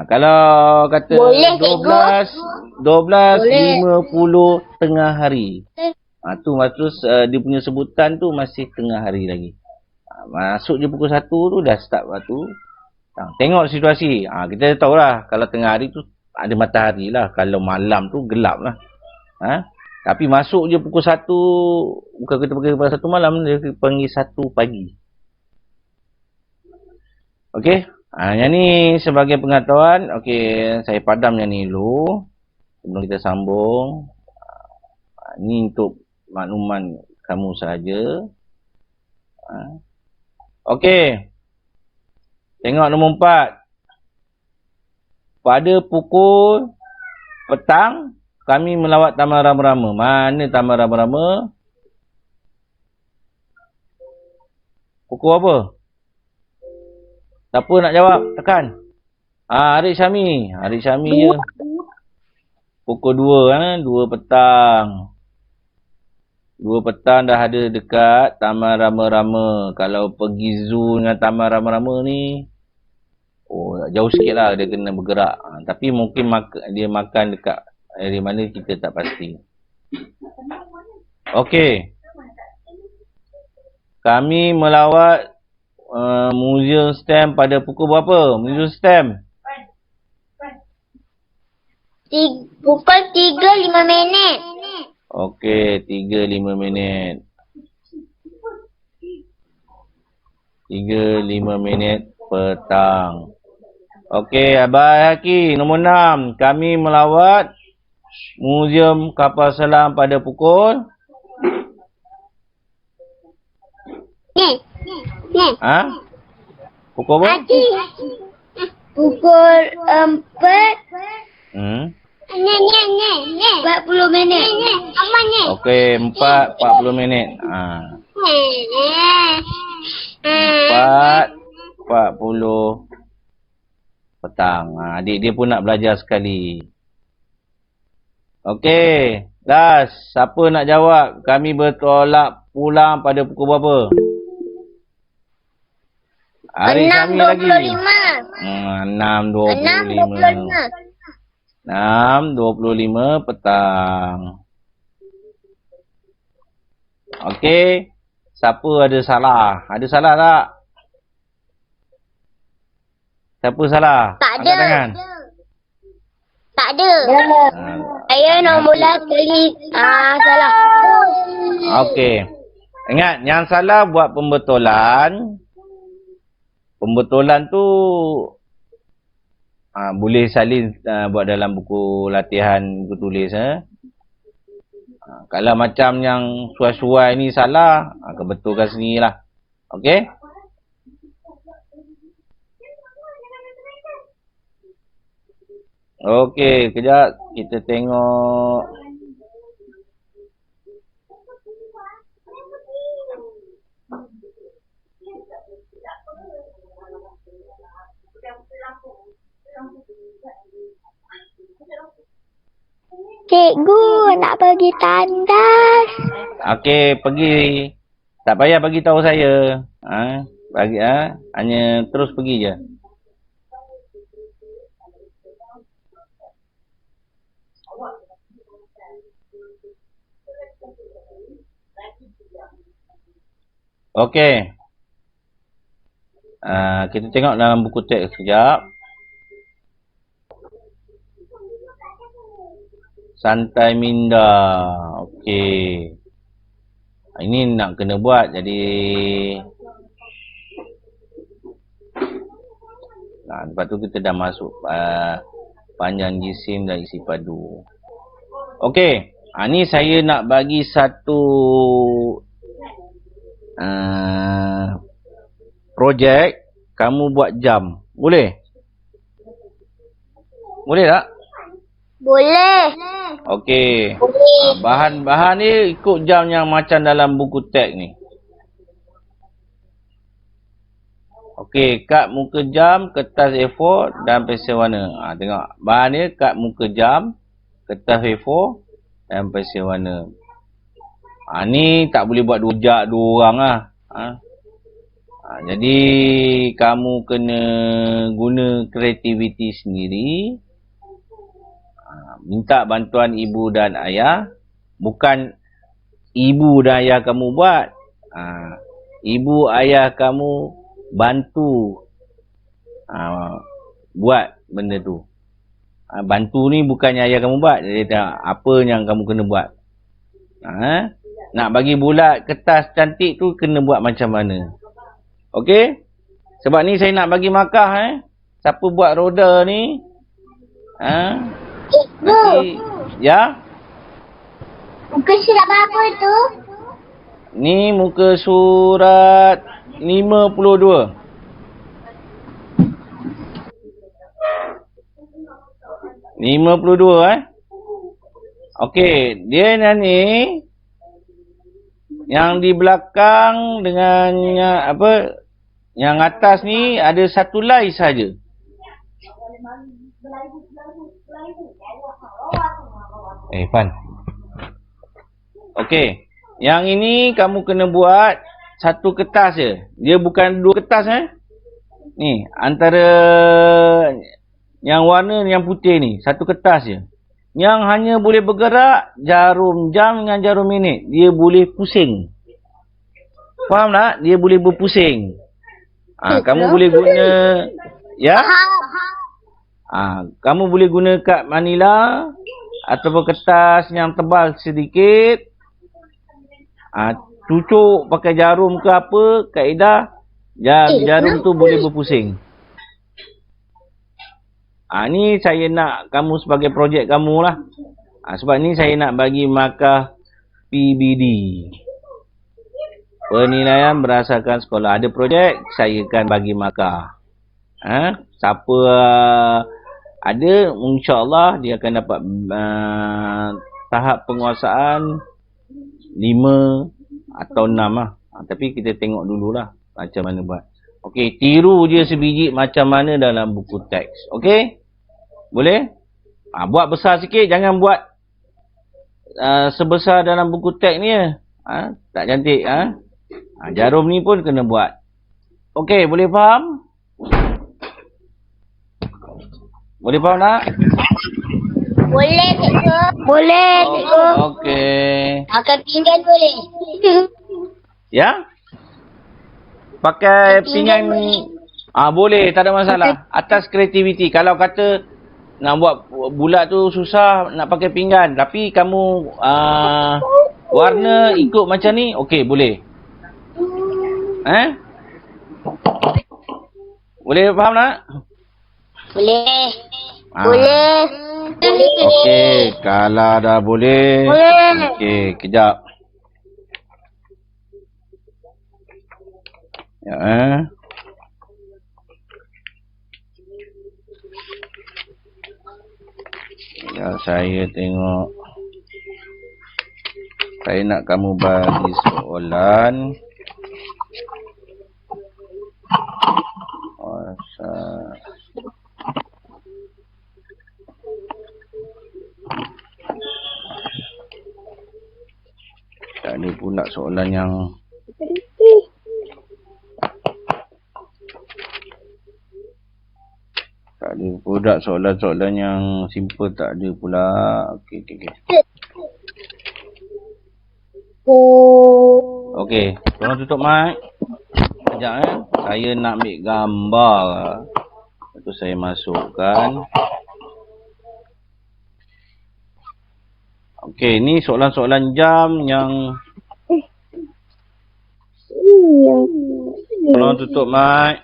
Kalau kata 12:50 tengah hari. Tu maksud dia punya sebutan tu masih tengah hari lagi. Masuk je pukul 1 tu dah start waktu. Tengok situasi. Kita tahulah kalau tengah hari tu ada matahari lah. Kalau malam tu gelap lah. Tapi masuk je pukul 1, bukan kita pergi pada 1 malam, dia panggil 1 pagi. Okey. Yang ni sebagai pengetahuan. Okey, saya padam yang ni dulu sebelum kita sambung. Ni untuk makluman kamu saja. Okey. Tengok nombor 4. Pada pukul petang kami melawat Taman Rama-Rama. Mana Taman Rama-Rama? Pukul apa? Siapa nak jawab? Tekan. Arik Syami. Arik Syami je. Pukul 2 2 petang. 2 petang dah ada dekat Taman Rama-Rama. Kalau pergi zoo dengan Taman Rama-Rama ni, jauh sikit lah dia kena bergerak. Tapi mungkin dia makan dekat area mana kita tak pasti. Okey. Kami melawat Museum Stem pada pukul berapa? Museum Stem? Pukul 3:05. Okey, 3:05 minit. 3:05 minit petang. Okey, Abang Haki, nombor 6. Kami melawat Museum Kapal Selam pada pukul? Ni. Pukul apa? Hati. Pukul 4. Ni. 40 minit. Aman ni. Okey, 4:40 minit. 4:40 petang. Adik dia pun nak belajar sekali. Okey, das. Siapa nak jawab? Kami bertolak pulang pada pukul berapa? Hari kami lagi. 6:25. 6:25 petang. Okey. Siapa ada salah? Ada salah tak? Siapa salah? Tak Angkat ada. tangan. Tak ada. Saya nombor kali salah. Okey. Ingat, yang salah buat pembetulan. Pembetulan tu boleh salin buat dalam buku latihan buku tulis. Kalau macam yang suai-suai ni salah, kebetulkan sendirilah. Okey? Okey, kejap kita tengok. Cikgu nak pergi tandas. Okey, pergi. Tak payah bagi tahu saya. Hanya terus pergi je. Okey. Kita tengok dalam buku teks sekejap. Santai minda. Okey. Ini nak kena buat. Jadi lepas tu kita dah masuk panjang jisim dan isi padu. Okey. Ni saya nak bagi satu projek. Kamu buat jam. Boleh? Boleh tak? Boleh. Okey. Boleh. Bahan-bahan ni ikut jam yang macam dalam buku teks ni. Okey, kad muka jam, kertas A4 dan pensel warna. Tengok. Bahan ni kad muka jam, kertas A4 dan pensel warna. Ni tak boleh buat dua orang lah. Jadi kamu kena guna kreativiti sendiri. Minta bantuan ibu dan ayah. Bukan ibu dan ayah kamu buat. Ibu ayah kamu bantu buat benda tu. Bantu ni bukannya ayah kamu buat. Jadi apa yang kamu kena buat. Nak bagi bulat kertas cantik tu kena buat macam mana. Okey? Sebab ni saya nak bagi markah. Siapa buat roda ni? Nanti, ya? Muka surat apa tu? Ni muka surat 52. Okey, dia ni yang di belakang dengan yang atas ni ada satu lay saja. Fan. Okey. Yang ini kamu kena buat satu kertas je. Dia bukan dua kertas Ni, antara yang warna yang putih ni, satu kertas je. Yang hanya boleh bergerak jarum jam dengan jarum minit. Dia boleh pusing. Faham tak? Dia boleh berpusing. Kamu boleh guna, ya? Kamu boleh guna kad Manila ataupun kertas yang tebal sedikit. Cucuk pakai jarum ke apa, kaedah jarum tu boleh berpusing. Ni saya nak kamu sebagai projek kamu lah. Sebab ni saya nak bagi markah PBD. Penilaian berdasarkan sekolah. Ada projek, saya akan bagi markah. Siapa ada, insyaAllah dia akan dapat tahap penguasaan 5 atau 6 lah. Tapi kita tengok dululah macam mana buat. Okey, tiru je sebiji macam mana dalam buku teks. Okey? Boleh? Buat besar sikit, jangan buat sebesar dalam buku teks ni ya. Tak cantik. Jarum ni pun kena buat. Okey, boleh faham? Boleh faham tak? Boleh, cikgu. Boleh, cikgu. Okey. Makan pinggan boleh. Ya? Pakai pinggan boleh, tak ada masalah. Atas kreativiti. Kalau kata nak buat bulat tu susah nak pakai pinggan, tapi kamu warna ikut macam ni, okey boleh. Boleh faham tak? Boleh. Boleh. Okey, kalau dah boleh. Okey, kejap. Ya, saya tengok. Saya nak kamu bagi soalan. Tak ada pula soalan yang tak ada pula soalan-soalan yang simple, tak ada pula. Okey. Okey, tolong tutup mic. Sekejap saya nak ambil gambar. Lepas tu saya masukkan. Okey, ni soalan-soalan jam yang tolong tutup mic.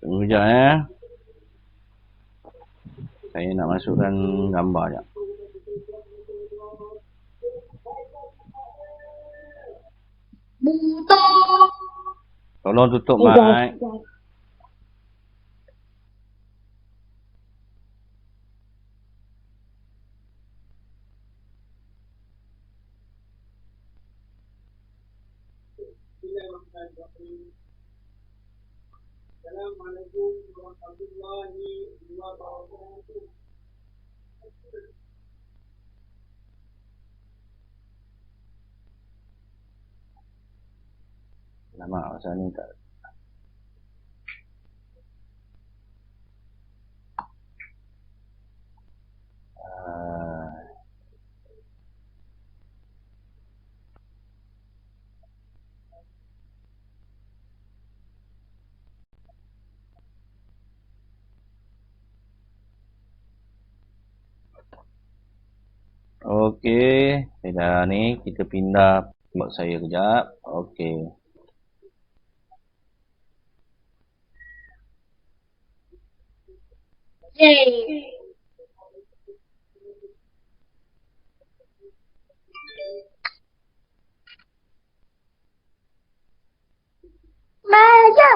Tunggu sekejap Saya nak masukkan gambar sekejap. Tolong tutup mic. Assalamualaikum warahmatullahi wabarakatuh. Lama masa ni tak. Okey. Saya dah ni. Kita pindah box saya kejap. Okey. Meja.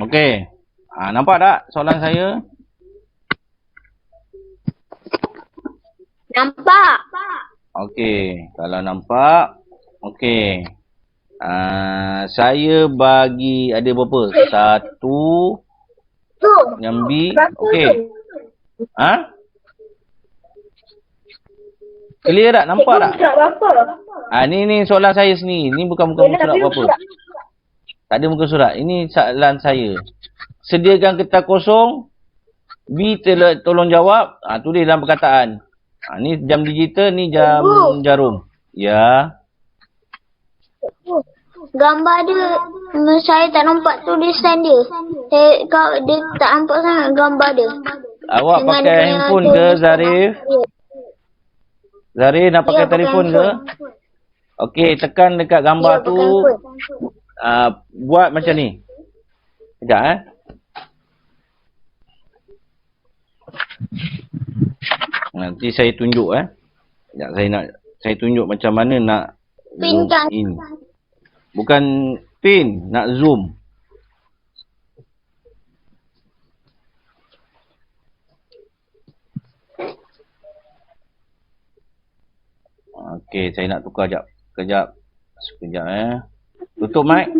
Okey. Nampak tak soalan saya? Nampak. Okey. Kalau nampak. Okey. Saya bagi ada berapa? 1 Tu. nyambi. Berapa Okey. tu? Clear tak? Nampak tak? Surat berapa? Ni soalan saya sendiri. Ni bukan muka surat apa-apa. Tak ada muka surat. Ini soalan saya. Sediakan kertas kosong. B tolong jawab. Tulis dalam perkataan. Ni jam digital, ni jam jarum. Ya. Gambar dia, saya tak nampak tulisan dia. Dia tak nampak sangat gambar dia. Awak Dengan pakai dia handphone punya ke, Zarif? Zarif nak pakai Ya, pakai telefon ke? Okey, tekan dekat gambar Ya, tu. pakai handphone. Buat macam ni. Sekejap Nanti saya tunjuk Sekejap saya tunjuk macam mana nak Pin zoom kan? in. Bukan pin, nak zoom. Okey, saya nak tukar jap. Sekejap Tutup mic.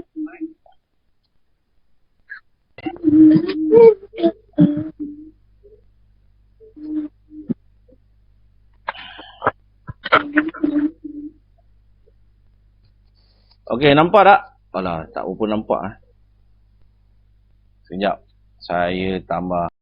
Okey, nampak tak? Alah, tak apa nampak Sekejap. Saya tambah.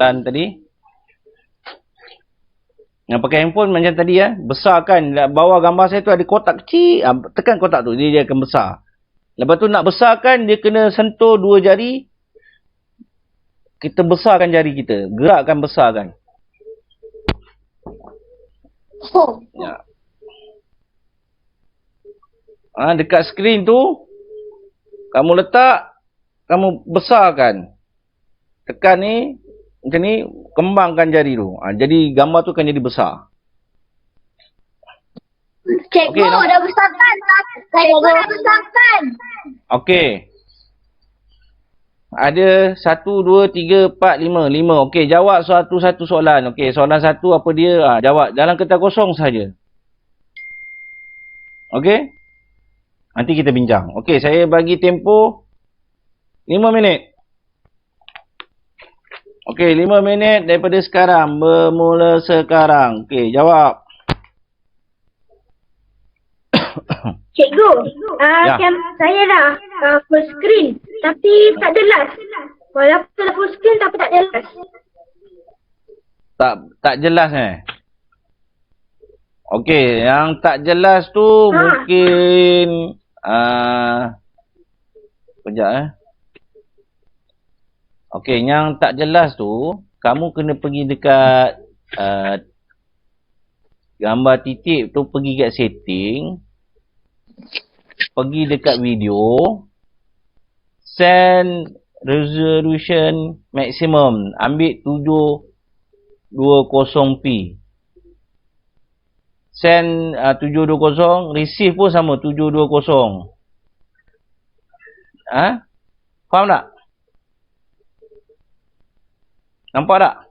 Tadi yang pakai handphone macam tadi besarkan bawah gambar saya tu ada kotak kecil, tekan kotak tu dia akan besar. Lepas tu nak besarkan dia kena sentuh 2 jari, kita besarkan jari kita, gerakkan besarkan. Ya. Dekat skrin tu kamu letak, kamu besarkan, tekan ni macam ni, kembangkan jari tu. Jadi gambar tu akan jadi besar. Cikgu dah besarkan. Cikgu dah besarkan. Okey. Ada 1, 2, 3, 4, 5. 5. Okey, jawab satu soalan. Okey, soalan 1 apa dia? Jawab dalam kertas kosong saja. Okey? Nanti kita bincang. Okey, saya bagi tempoh 5 minit. Okey, 5 minit daripada sekarang. Bermula sekarang. Okey, jawab. Cikgu, Ya. saya dah full screen tapi tak jelas. Walaupun dah full screen tapi tak jelas. Tak jelas Okey, yang tak jelas tu mungkin kejap Okey, yang tak jelas tu kamu kena pergi dekat gambar titik tu, pergi kat setting, pergi dekat video, send resolution maximum, ambil 720p. Send 720, receive pun sama 720. Faham tak? Nampak tak?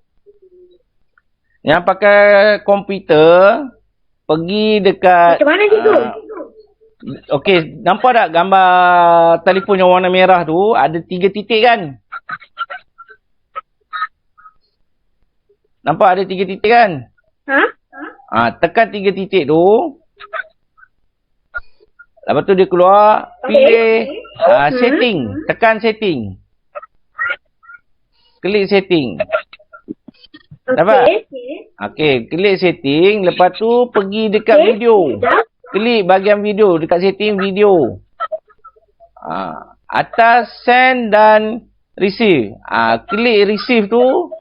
Yang pakai komputer, pergi dekat... Macam mana cikgu? Okey, nampak tak gambar telefon yang warna merah tu? Ada 3 titik kan? Nampak ada 3 titik kan? Tekan 3 titik tu. Lepas tu dia keluar, pilih setting. Tekan setting. Klik setting. Dapat? Okey, klik setting. Lepas tu pergi dekat video. Klik bahagian video. Dekat setting video. Atas send dan receive. Klik receive tu.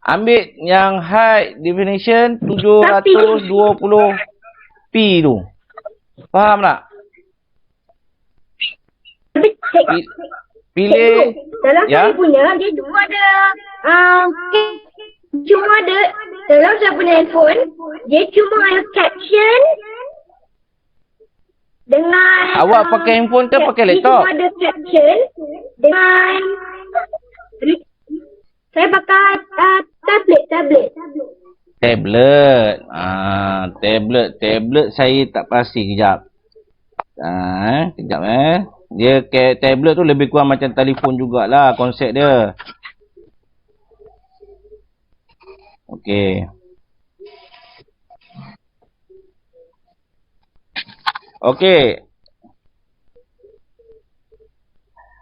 Ambil yang high definition 720p tu. Faham tak? Pilih. Dalam saya punya, dia cuma ada dalam saya punya handphone, dia cuma ada caption dengan Awak pakai handphone ke pakai laptop? Dia cuma ada caption dengan saya pakai tablet. Tablet saya tak pasti. Kejap. Dia tablet tu lebih kurang macam telefon jugalah konsep dia. Okey.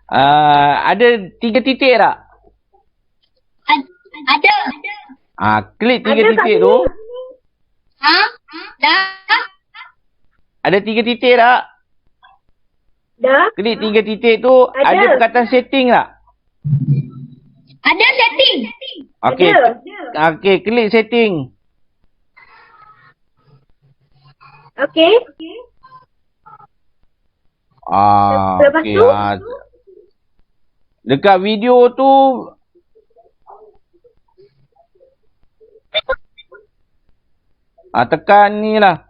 Ada 3 titik tak? Ada. Klik 3 titik tu. Dah. Ada 3 titik tak? Dah. Klik 3 titik tu. Ada perkataan setting tak? Ada setting. Okey. Okey, klik setting. Okey. Lepas Okey. tu? Dekat video tu tekan ni lah.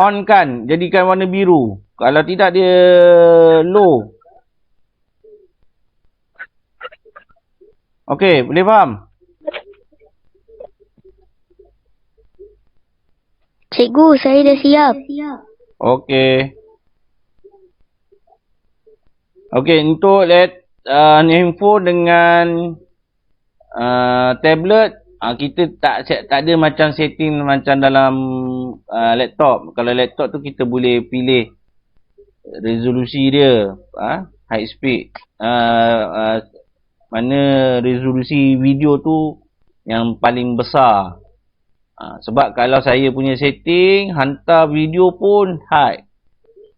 On kan, jadikan warna biru. Kalau tidak dia low. Okey, boleh faham? Cikgu, saya dah siap. Okey. Okey, untuk handphone dengan tablet, kita tak ada macam setting macam dalam laptop. Kalau laptop tu kita boleh pilih resolusi dia, high speed, mana resolusi video tu yang paling besar. Sebab kalau saya punya setting, hantar video pun high.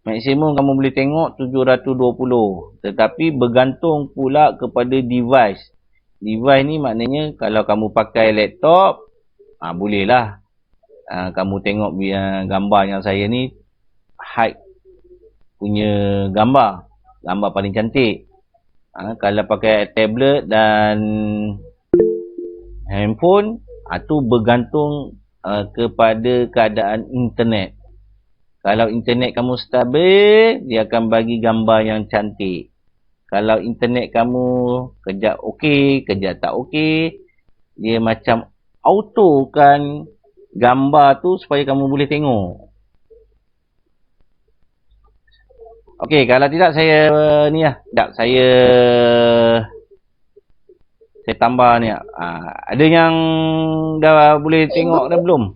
Maksimum kamu boleh tengok 720. Tetapi bergantung pula kepada device. Device ni maknanya kalau kamu pakai laptop, bolehlah. Kamu tengok gambar yang saya ni, high punya gambar. Gambar paling cantik. Kalau pakai tablet dan handphone, tu bergantung kepada keadaan internet. Kalau internet kamu stabil, dia akan bagi gambar yang cantik. Kalau internet kamu kejap okey, kejap tak okey, dia macam auto kan gambar tu supaya kamu boleh tengok. Okey, kalau tidak saya ni lah. Sekejap, saya tambah ni lah. Ada yang dah boleh tengok dah belum?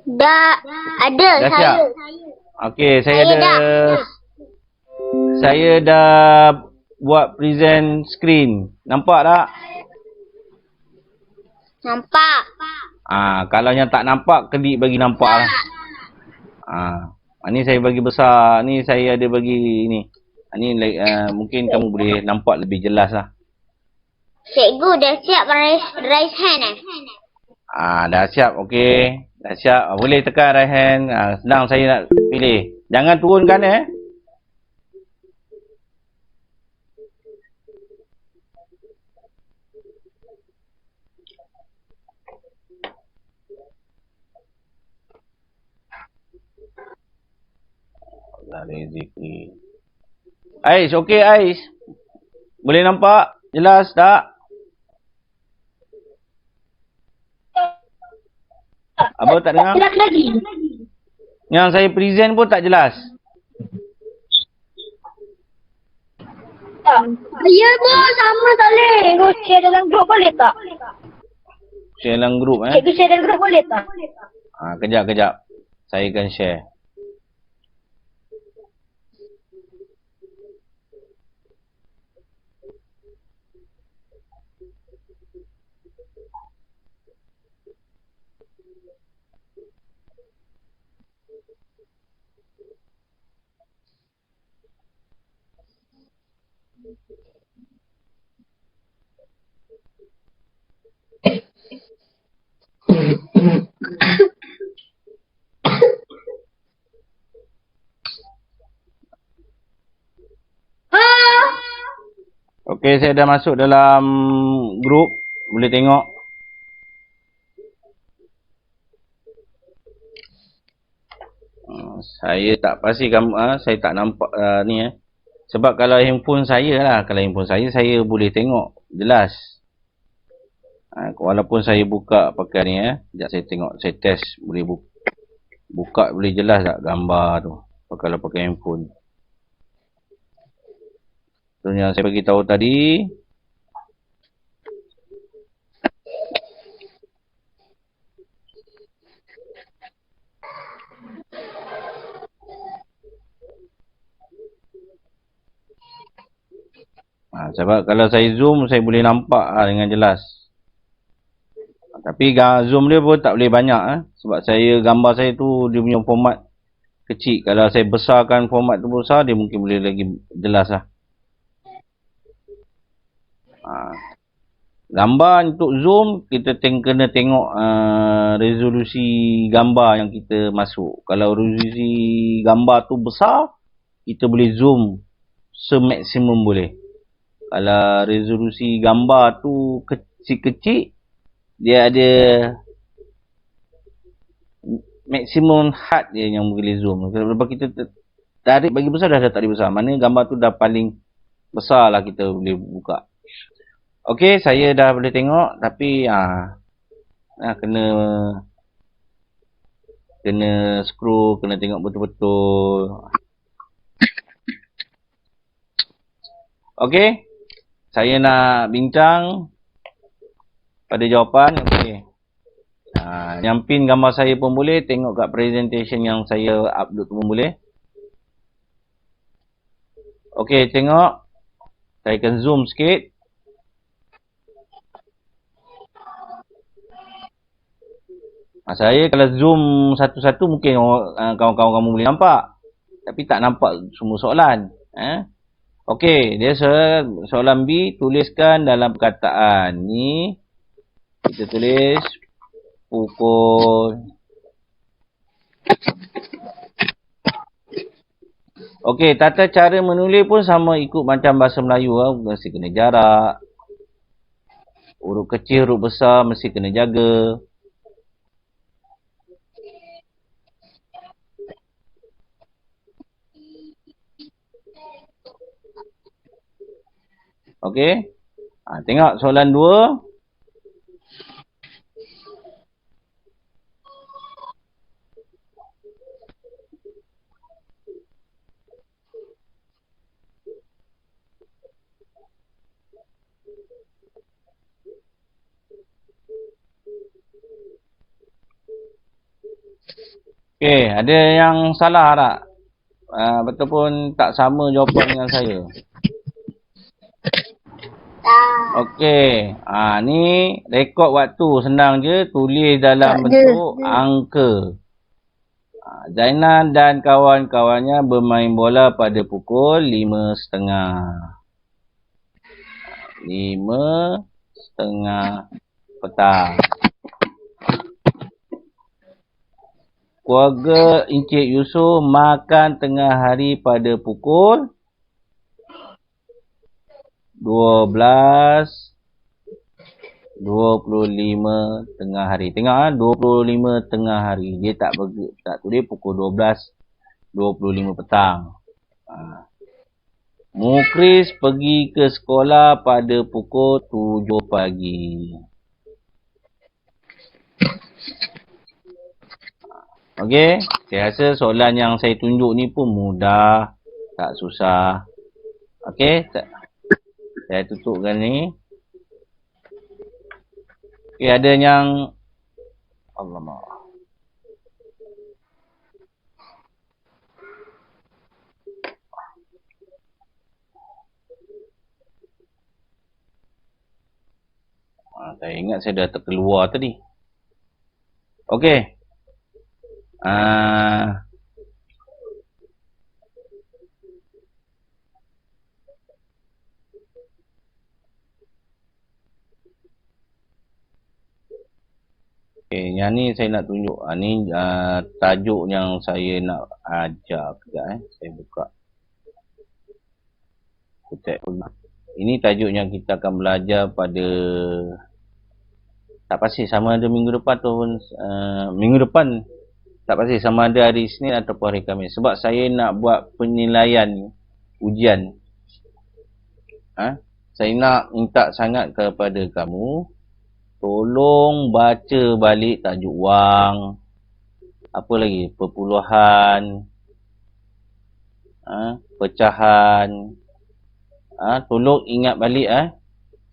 Dah ada Dah saya. siap? Okey, saya Saya dah. Saya dah buat present screen. Nampak tak? Nampak. Kalau yang tak nampak, kedik bagi nampak lah. Ni saya bagi besar. Ni saya ada bagi ni. Ni mungkin kamu boleh nampak lebih jelas lah. Cikgu dah siap raise hand Dah siap. Okey. Dah siap. Boleh tekan right hand. Senang saya nak pilih. Jangan turunkan Rezeki. Ais, okey Ais. Boleh nampak? Jelas tak? Apa tak dengar? Jelas lagi. Yang saya present pun tak jelas. Ya pun sama tak boleh. Cikgu share dalam grup boleh tak? Share dalam grup Cikgu share dalam grup boleh tak? Kejap. Saya akan share. Okey, saya dah masuk dalam grup. Boleh tengok. Saya tak pasti saya tak nampak ni Sebab kalau handphone saya lah, saya boleh tengok jelas. Walaupun saya buka pakai ni sekejap saya tengok, saya test boleh buka boleh jelas tak gambar tu kalau pakai handphone. So yang saya bagi tahu tadi, sebab kalau saya zoom saya boleh nampak dengan jelas. Tapi zoom dia pun tak boleh banyak sebab gambar saya tu dia punya format kecil. Kalau saya besarkan format tu besar, dia mungkin boleh lagi jelas lah. Gambar untuk zoom, kita kena tengok resolusi gambar yang kita masuk. Kalau resolusi gambar tu besar, kita boleh zoom semaksimum boleh. Kalau resolusi gambar tu kecil-kecil, dia ada maksimum had dia yang boleh zoom. Kalau kita tarik bagi besar, dah tak boleh besar. Mana gambar tu dah paling besar lah kita boleh buka. Okey, saya dah boleh tengok. Tapi kena scroll, kena tengok betul-betul. Okey, saya nak bincang pada jawapan. Okey, yang pin gambar saya pun boleh. Tengok kat presentation yang saya upload tu pun boleh. Okey, tengok. Saya akan zoom sikit. Saya kalau zoom satu-satu mungkin kawan-kawan kamu boleh nampak. Tapi tak nampak semua soalan. Okey, dia soalan B, tuliskan dalam perkataan. Ni kita tulis pukul. Okey, tata cara menulis pun sama ikut macam bahasa Melayu. Mesti kena jarak. Huruf kecil, huruf besar mesti kena jaga. Okey. Tengok soalan 2. Okey, ada yang salah tak? Betul tak sama jawapan dengan saya. Okey. Ni rekod waktu senang je, tulis dalam bentuk angka. Zainal dan kawan-kawannya bermain bola pada pukul 5.30. 5.30 petang. Keluarga Encik Yusof makan tengah hari pada pukul 12.25 tengah hari. Tengok 25 tengah hari. Dia tak tulis pukul 12.25 petang. Mukris pergi ke sekolah pada pukul 7 pagi. Okey, saya rasa soalan yang saya tunjuk ni pun mudah, tak susah. Okey, saya tutupkan ni. Okey, ada yang alamak. Saya ingat saya dah terkeluar tadi. Okey. Okey, yang ni saya nak tunjuk. Ni tajuk yang saya nak ajar. Sekejap saya buka. Ini tajuk yang kita akan belajar pada, tak pasti sama ada minggu depan ataupun minggu depan. Tak pasti sama ada hari Isnin ataupun hari Khamis. Sebab saya nak buat penilaian ujian. Saya nak minta sangat kepada kamu, tolong baca balik tajuk wang. Apa lagi? Perpuluhan. Pecahan. Tolong ingat balik.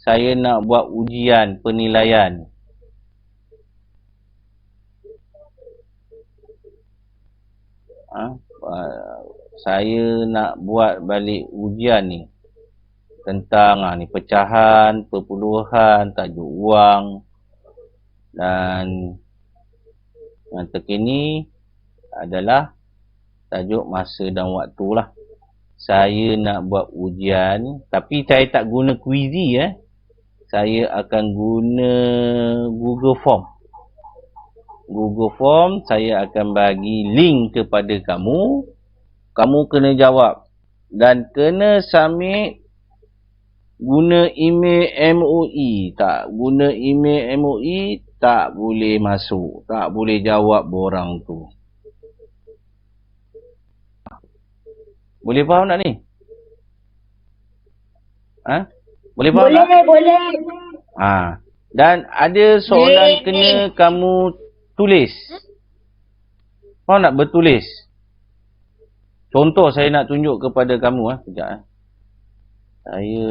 Saya nak buat ujian penilaian. Saya nak buat balik ujian ni. Tentang ni pecahan, perpuluhan, tajuk wang. Dan yang terkini adalah tajuk masa dan waktu lah. Saya nak buat ujian, tapi saya tak guna Quizy. Saya akan guna Google Form. Google Form, saya akan bagi link kepada kamu. Kamu kena jawab. Dan kena submit guna email MOE. Tak guna email MOE, tak boleh masuk. Tak boleh jawab borang tu. Boleh faham tak ni? Boleh faham tak? Boleh. Dan ada soalan kena kamu tulis. Faham tak? Bertulis. Contoh saya nak tunjuk kepada kamu. Sekejap. Saya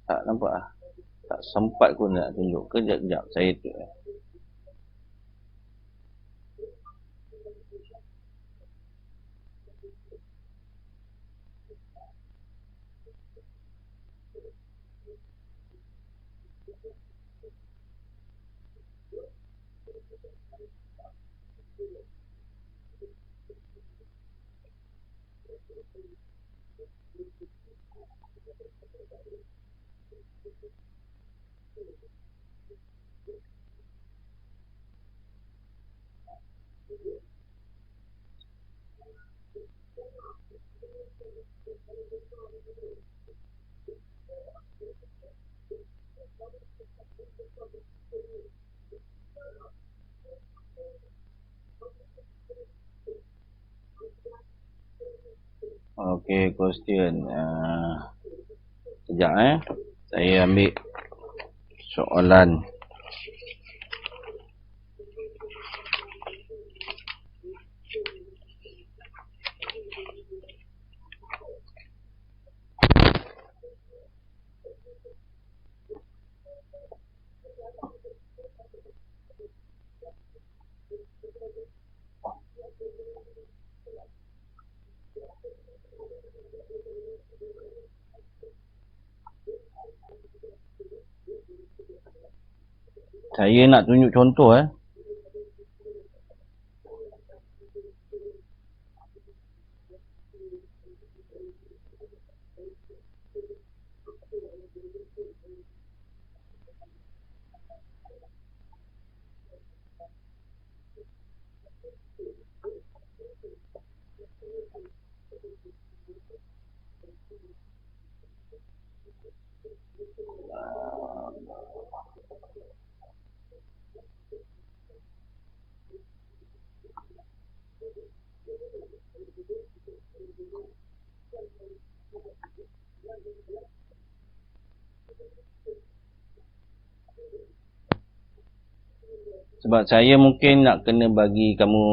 tak nampak. Tak sempat pun nak tunjuk. Kejap. Saya Okey, question. Sekejap saya ambil soalan. Saya nak tunjuk contoh Sebab saya mungkin nak kena bagi kamu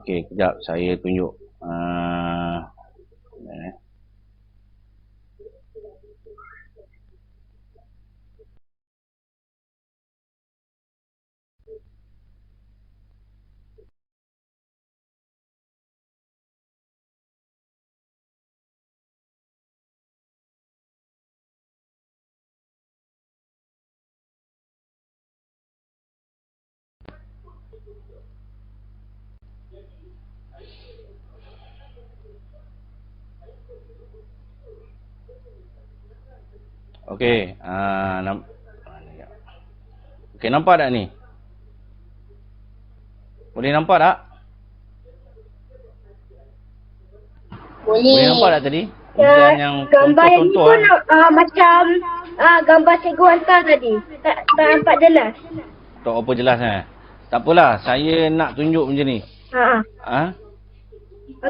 okey, kejap saya tunjuk. Okey, okey, nampak tak ni? Boleh nampak tak? Boleh nampak tak tadi? Ujian yang gambar yang ni contoh-contoh pun macam gambar cikgu hantar tadi. Tak nampak jelas. Tak apa jelas Tak apalah, saya nak tunjuk macam ni.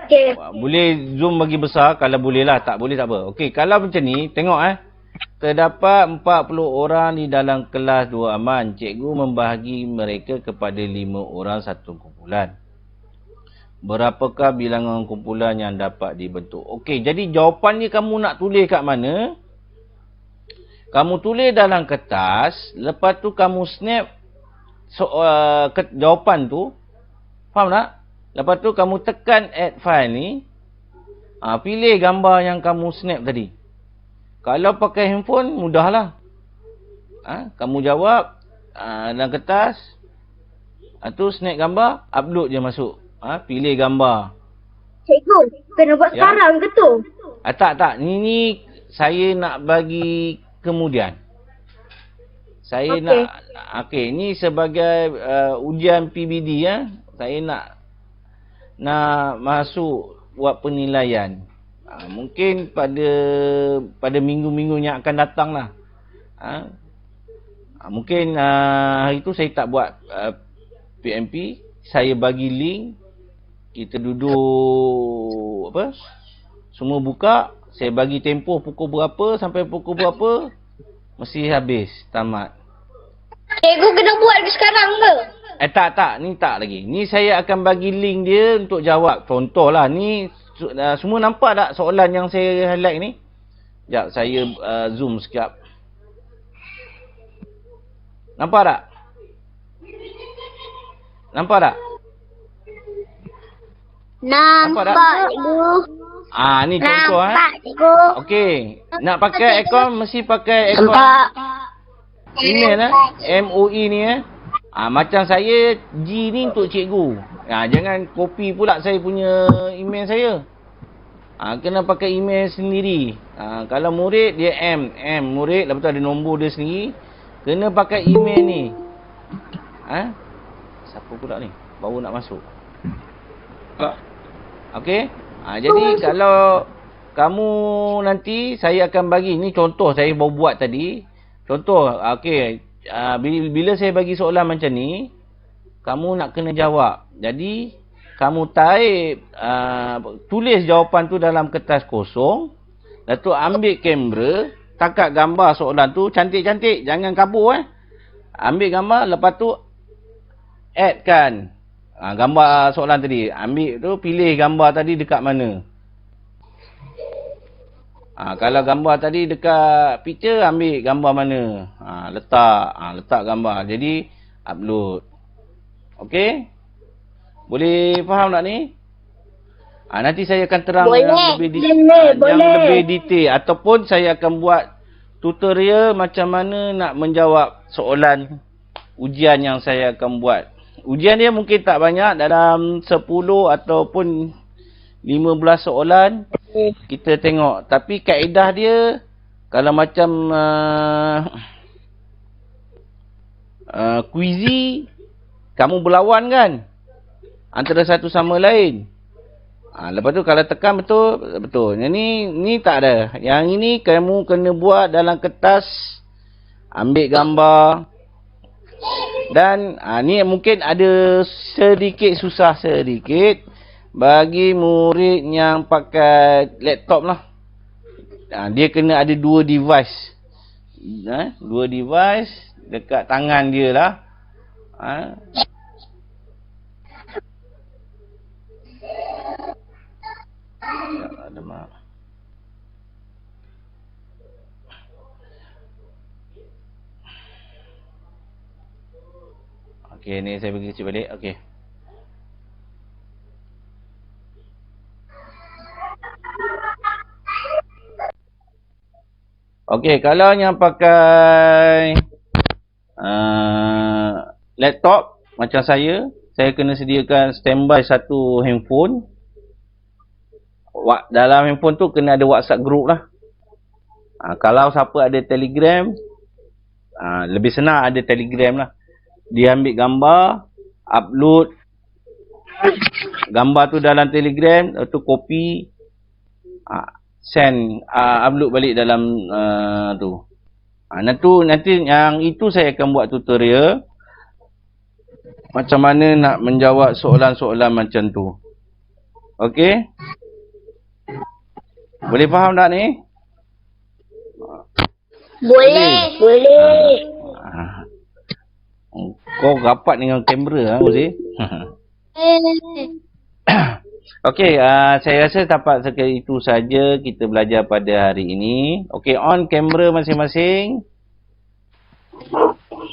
Okey. Boleh zoom bagi besar kalau boleh lah, tak boleh tak apa. Okey, kalau macam ni, tengok terdapat 40 orang di dalam kelas 2 aman. Cikgu membahagi mereka kepada 5 orang satu kumpulan. Berapakah bilangan kumpulan yang dapat dibentuk? Okey, jadi jawapannya kamu nak tulis kat mana? Kamu tulis dalam kertas, lepas tu kamu snap jawapan tu. Faham tak? Lepas tu kamu tekan add file ni. Pilih gambar yang kamu snap tadi. Kalau pakai handphone, mudahlah. Kamu jawab dalam kertas. Tu snap gambar, upload je masuk. Pilih gambar. Cikgu, kena buat sekarang ke tu? Tak. Ni saya nak bagi kemudian. Saya nak... Okey, ni sebagai ujian PBD saya nak masuk buat penilaian. Mungkin pada minggu-minggu yang akan datang lah. Mungkin hari tu saya tak buat PMP. Saya bagi link. Kita duduk semua buka. Saya bagi tempoh pukul berapa sampai pukul berapa. Mesti habis. Tamat. Cikgu kena buat sekarang ke? Tak. Ni tak lagi. Ni saya akan bagi link dia untuk jawab. Contohlah. Ni semua nampak tak soalan yang saya highlight ni? Sekejap. Saya zoom sekejap. Nampak tak? Nampak tak? Nampak, cikgu. Ni contoh Nampak, cikgu. Okey. Nak pakai aircon, mesti pakai aircon. Nampak. Email MOE ni macam saya G ni untuk cikgu. Jangan copy pula saya punya email saya. Kena pakai email sendiri. Kalau murid dia M murid, lepas tu ada nombor dia sendiri. Kena pakai email ni. Siapa pula ni? Baru nak masuk. Okey. Jadi kalau kamu nanti saya akan bagi ni contoh saya baru buat tadi. Contoh, okey. Bila saya bagi soalan macam ni, kamu nak kena jawab. Jadi, kamu type, tulis jawapan tu dalam kertas kosong. Lepas tu ambil kamera, takat gambar soalan tu, cantik-cantik. Jangan kabur Ambil gambar, lepas tu add kan gambar soalan tadi. Ambil tu, pilih gambar tadi dekat mana. Kalau gambar tadi dekat picture, ambil gambar mana. Letak gambar. Jadi, upload. Okey? Boleh faham tak ni? Nanti saya akan terang yang lebih detail. Ataupun saya akan buat tutorial macam mana nak menjawab soalan ujian yang saya akan buat. Ujian dia mungkin tak banyak, dalam 10 ataupun 15 soalan kita tengok. Tapi kaedah dia, kalau macam quizy, kamu berlawan kan antara satu sama lain. Lepas tu kalau tekan betul. Yang ni tak ada. Yang ini kamu kena buat dalam kertas, ambil gambar. Dan ni mungkin ada sedikit susah bagi murid yang pakai laptop lah. Dia kena ada dua device. Dua device dekat tangan dia lah. Alamak. Okey, ni saya bagi kecil balik. Okey. Okey, kalau yang pakai laptop macam saya kena sediakan standby satu handphone. Dalam handphone tu kena ada WhatsApp group lah. Kalau siapa ada Telegram, lebih senang ada Telegram lah. Dia ambil gambar, upload gambar tu dalam Telegram, tu copy, send, upload balik dalam tu. Nanti yang itu saya akan buat tutorial macam mana nak menjawab soalan-soalan macam tu. Okey? Boleh faham tak ni? Boleh. Kau rapat dengan kamera Uzi. Okey, saya rasa tapak sekali itu saja kita belajar pada hari ini. Okey, on kamera masing-masing.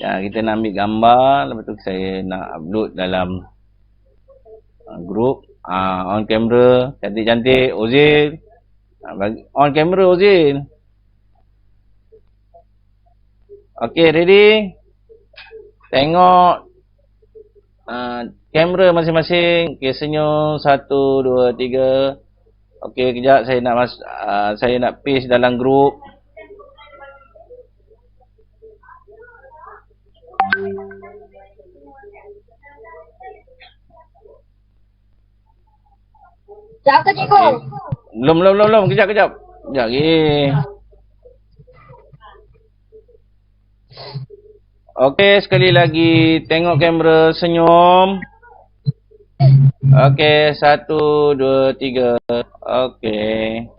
Kita nak ambil gambar, lepas tu saya nak upload dalam group. On kamera, cantik-cantik Uzil. On kamera Uzil. Okey, ready? Tengok kamera masing-masing. Okey, senyum. 1, 2, 3. Okey, kejap saya nak paste dalam group. Siapa cikgu? Belum. Kejap. Kejap lagi. Okey, sekali lagi. Tengok kamera, senyum. Okey, 1, 2, 3. Okey.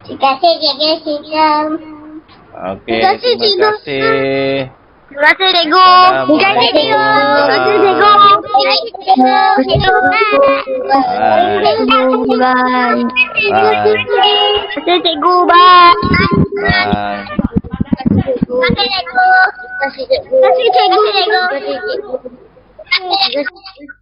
Terima kasih cikgu. Okey, terima kasih. Terima kasih cikgu. Terima kasih cikgu. Terima kasih cikgu.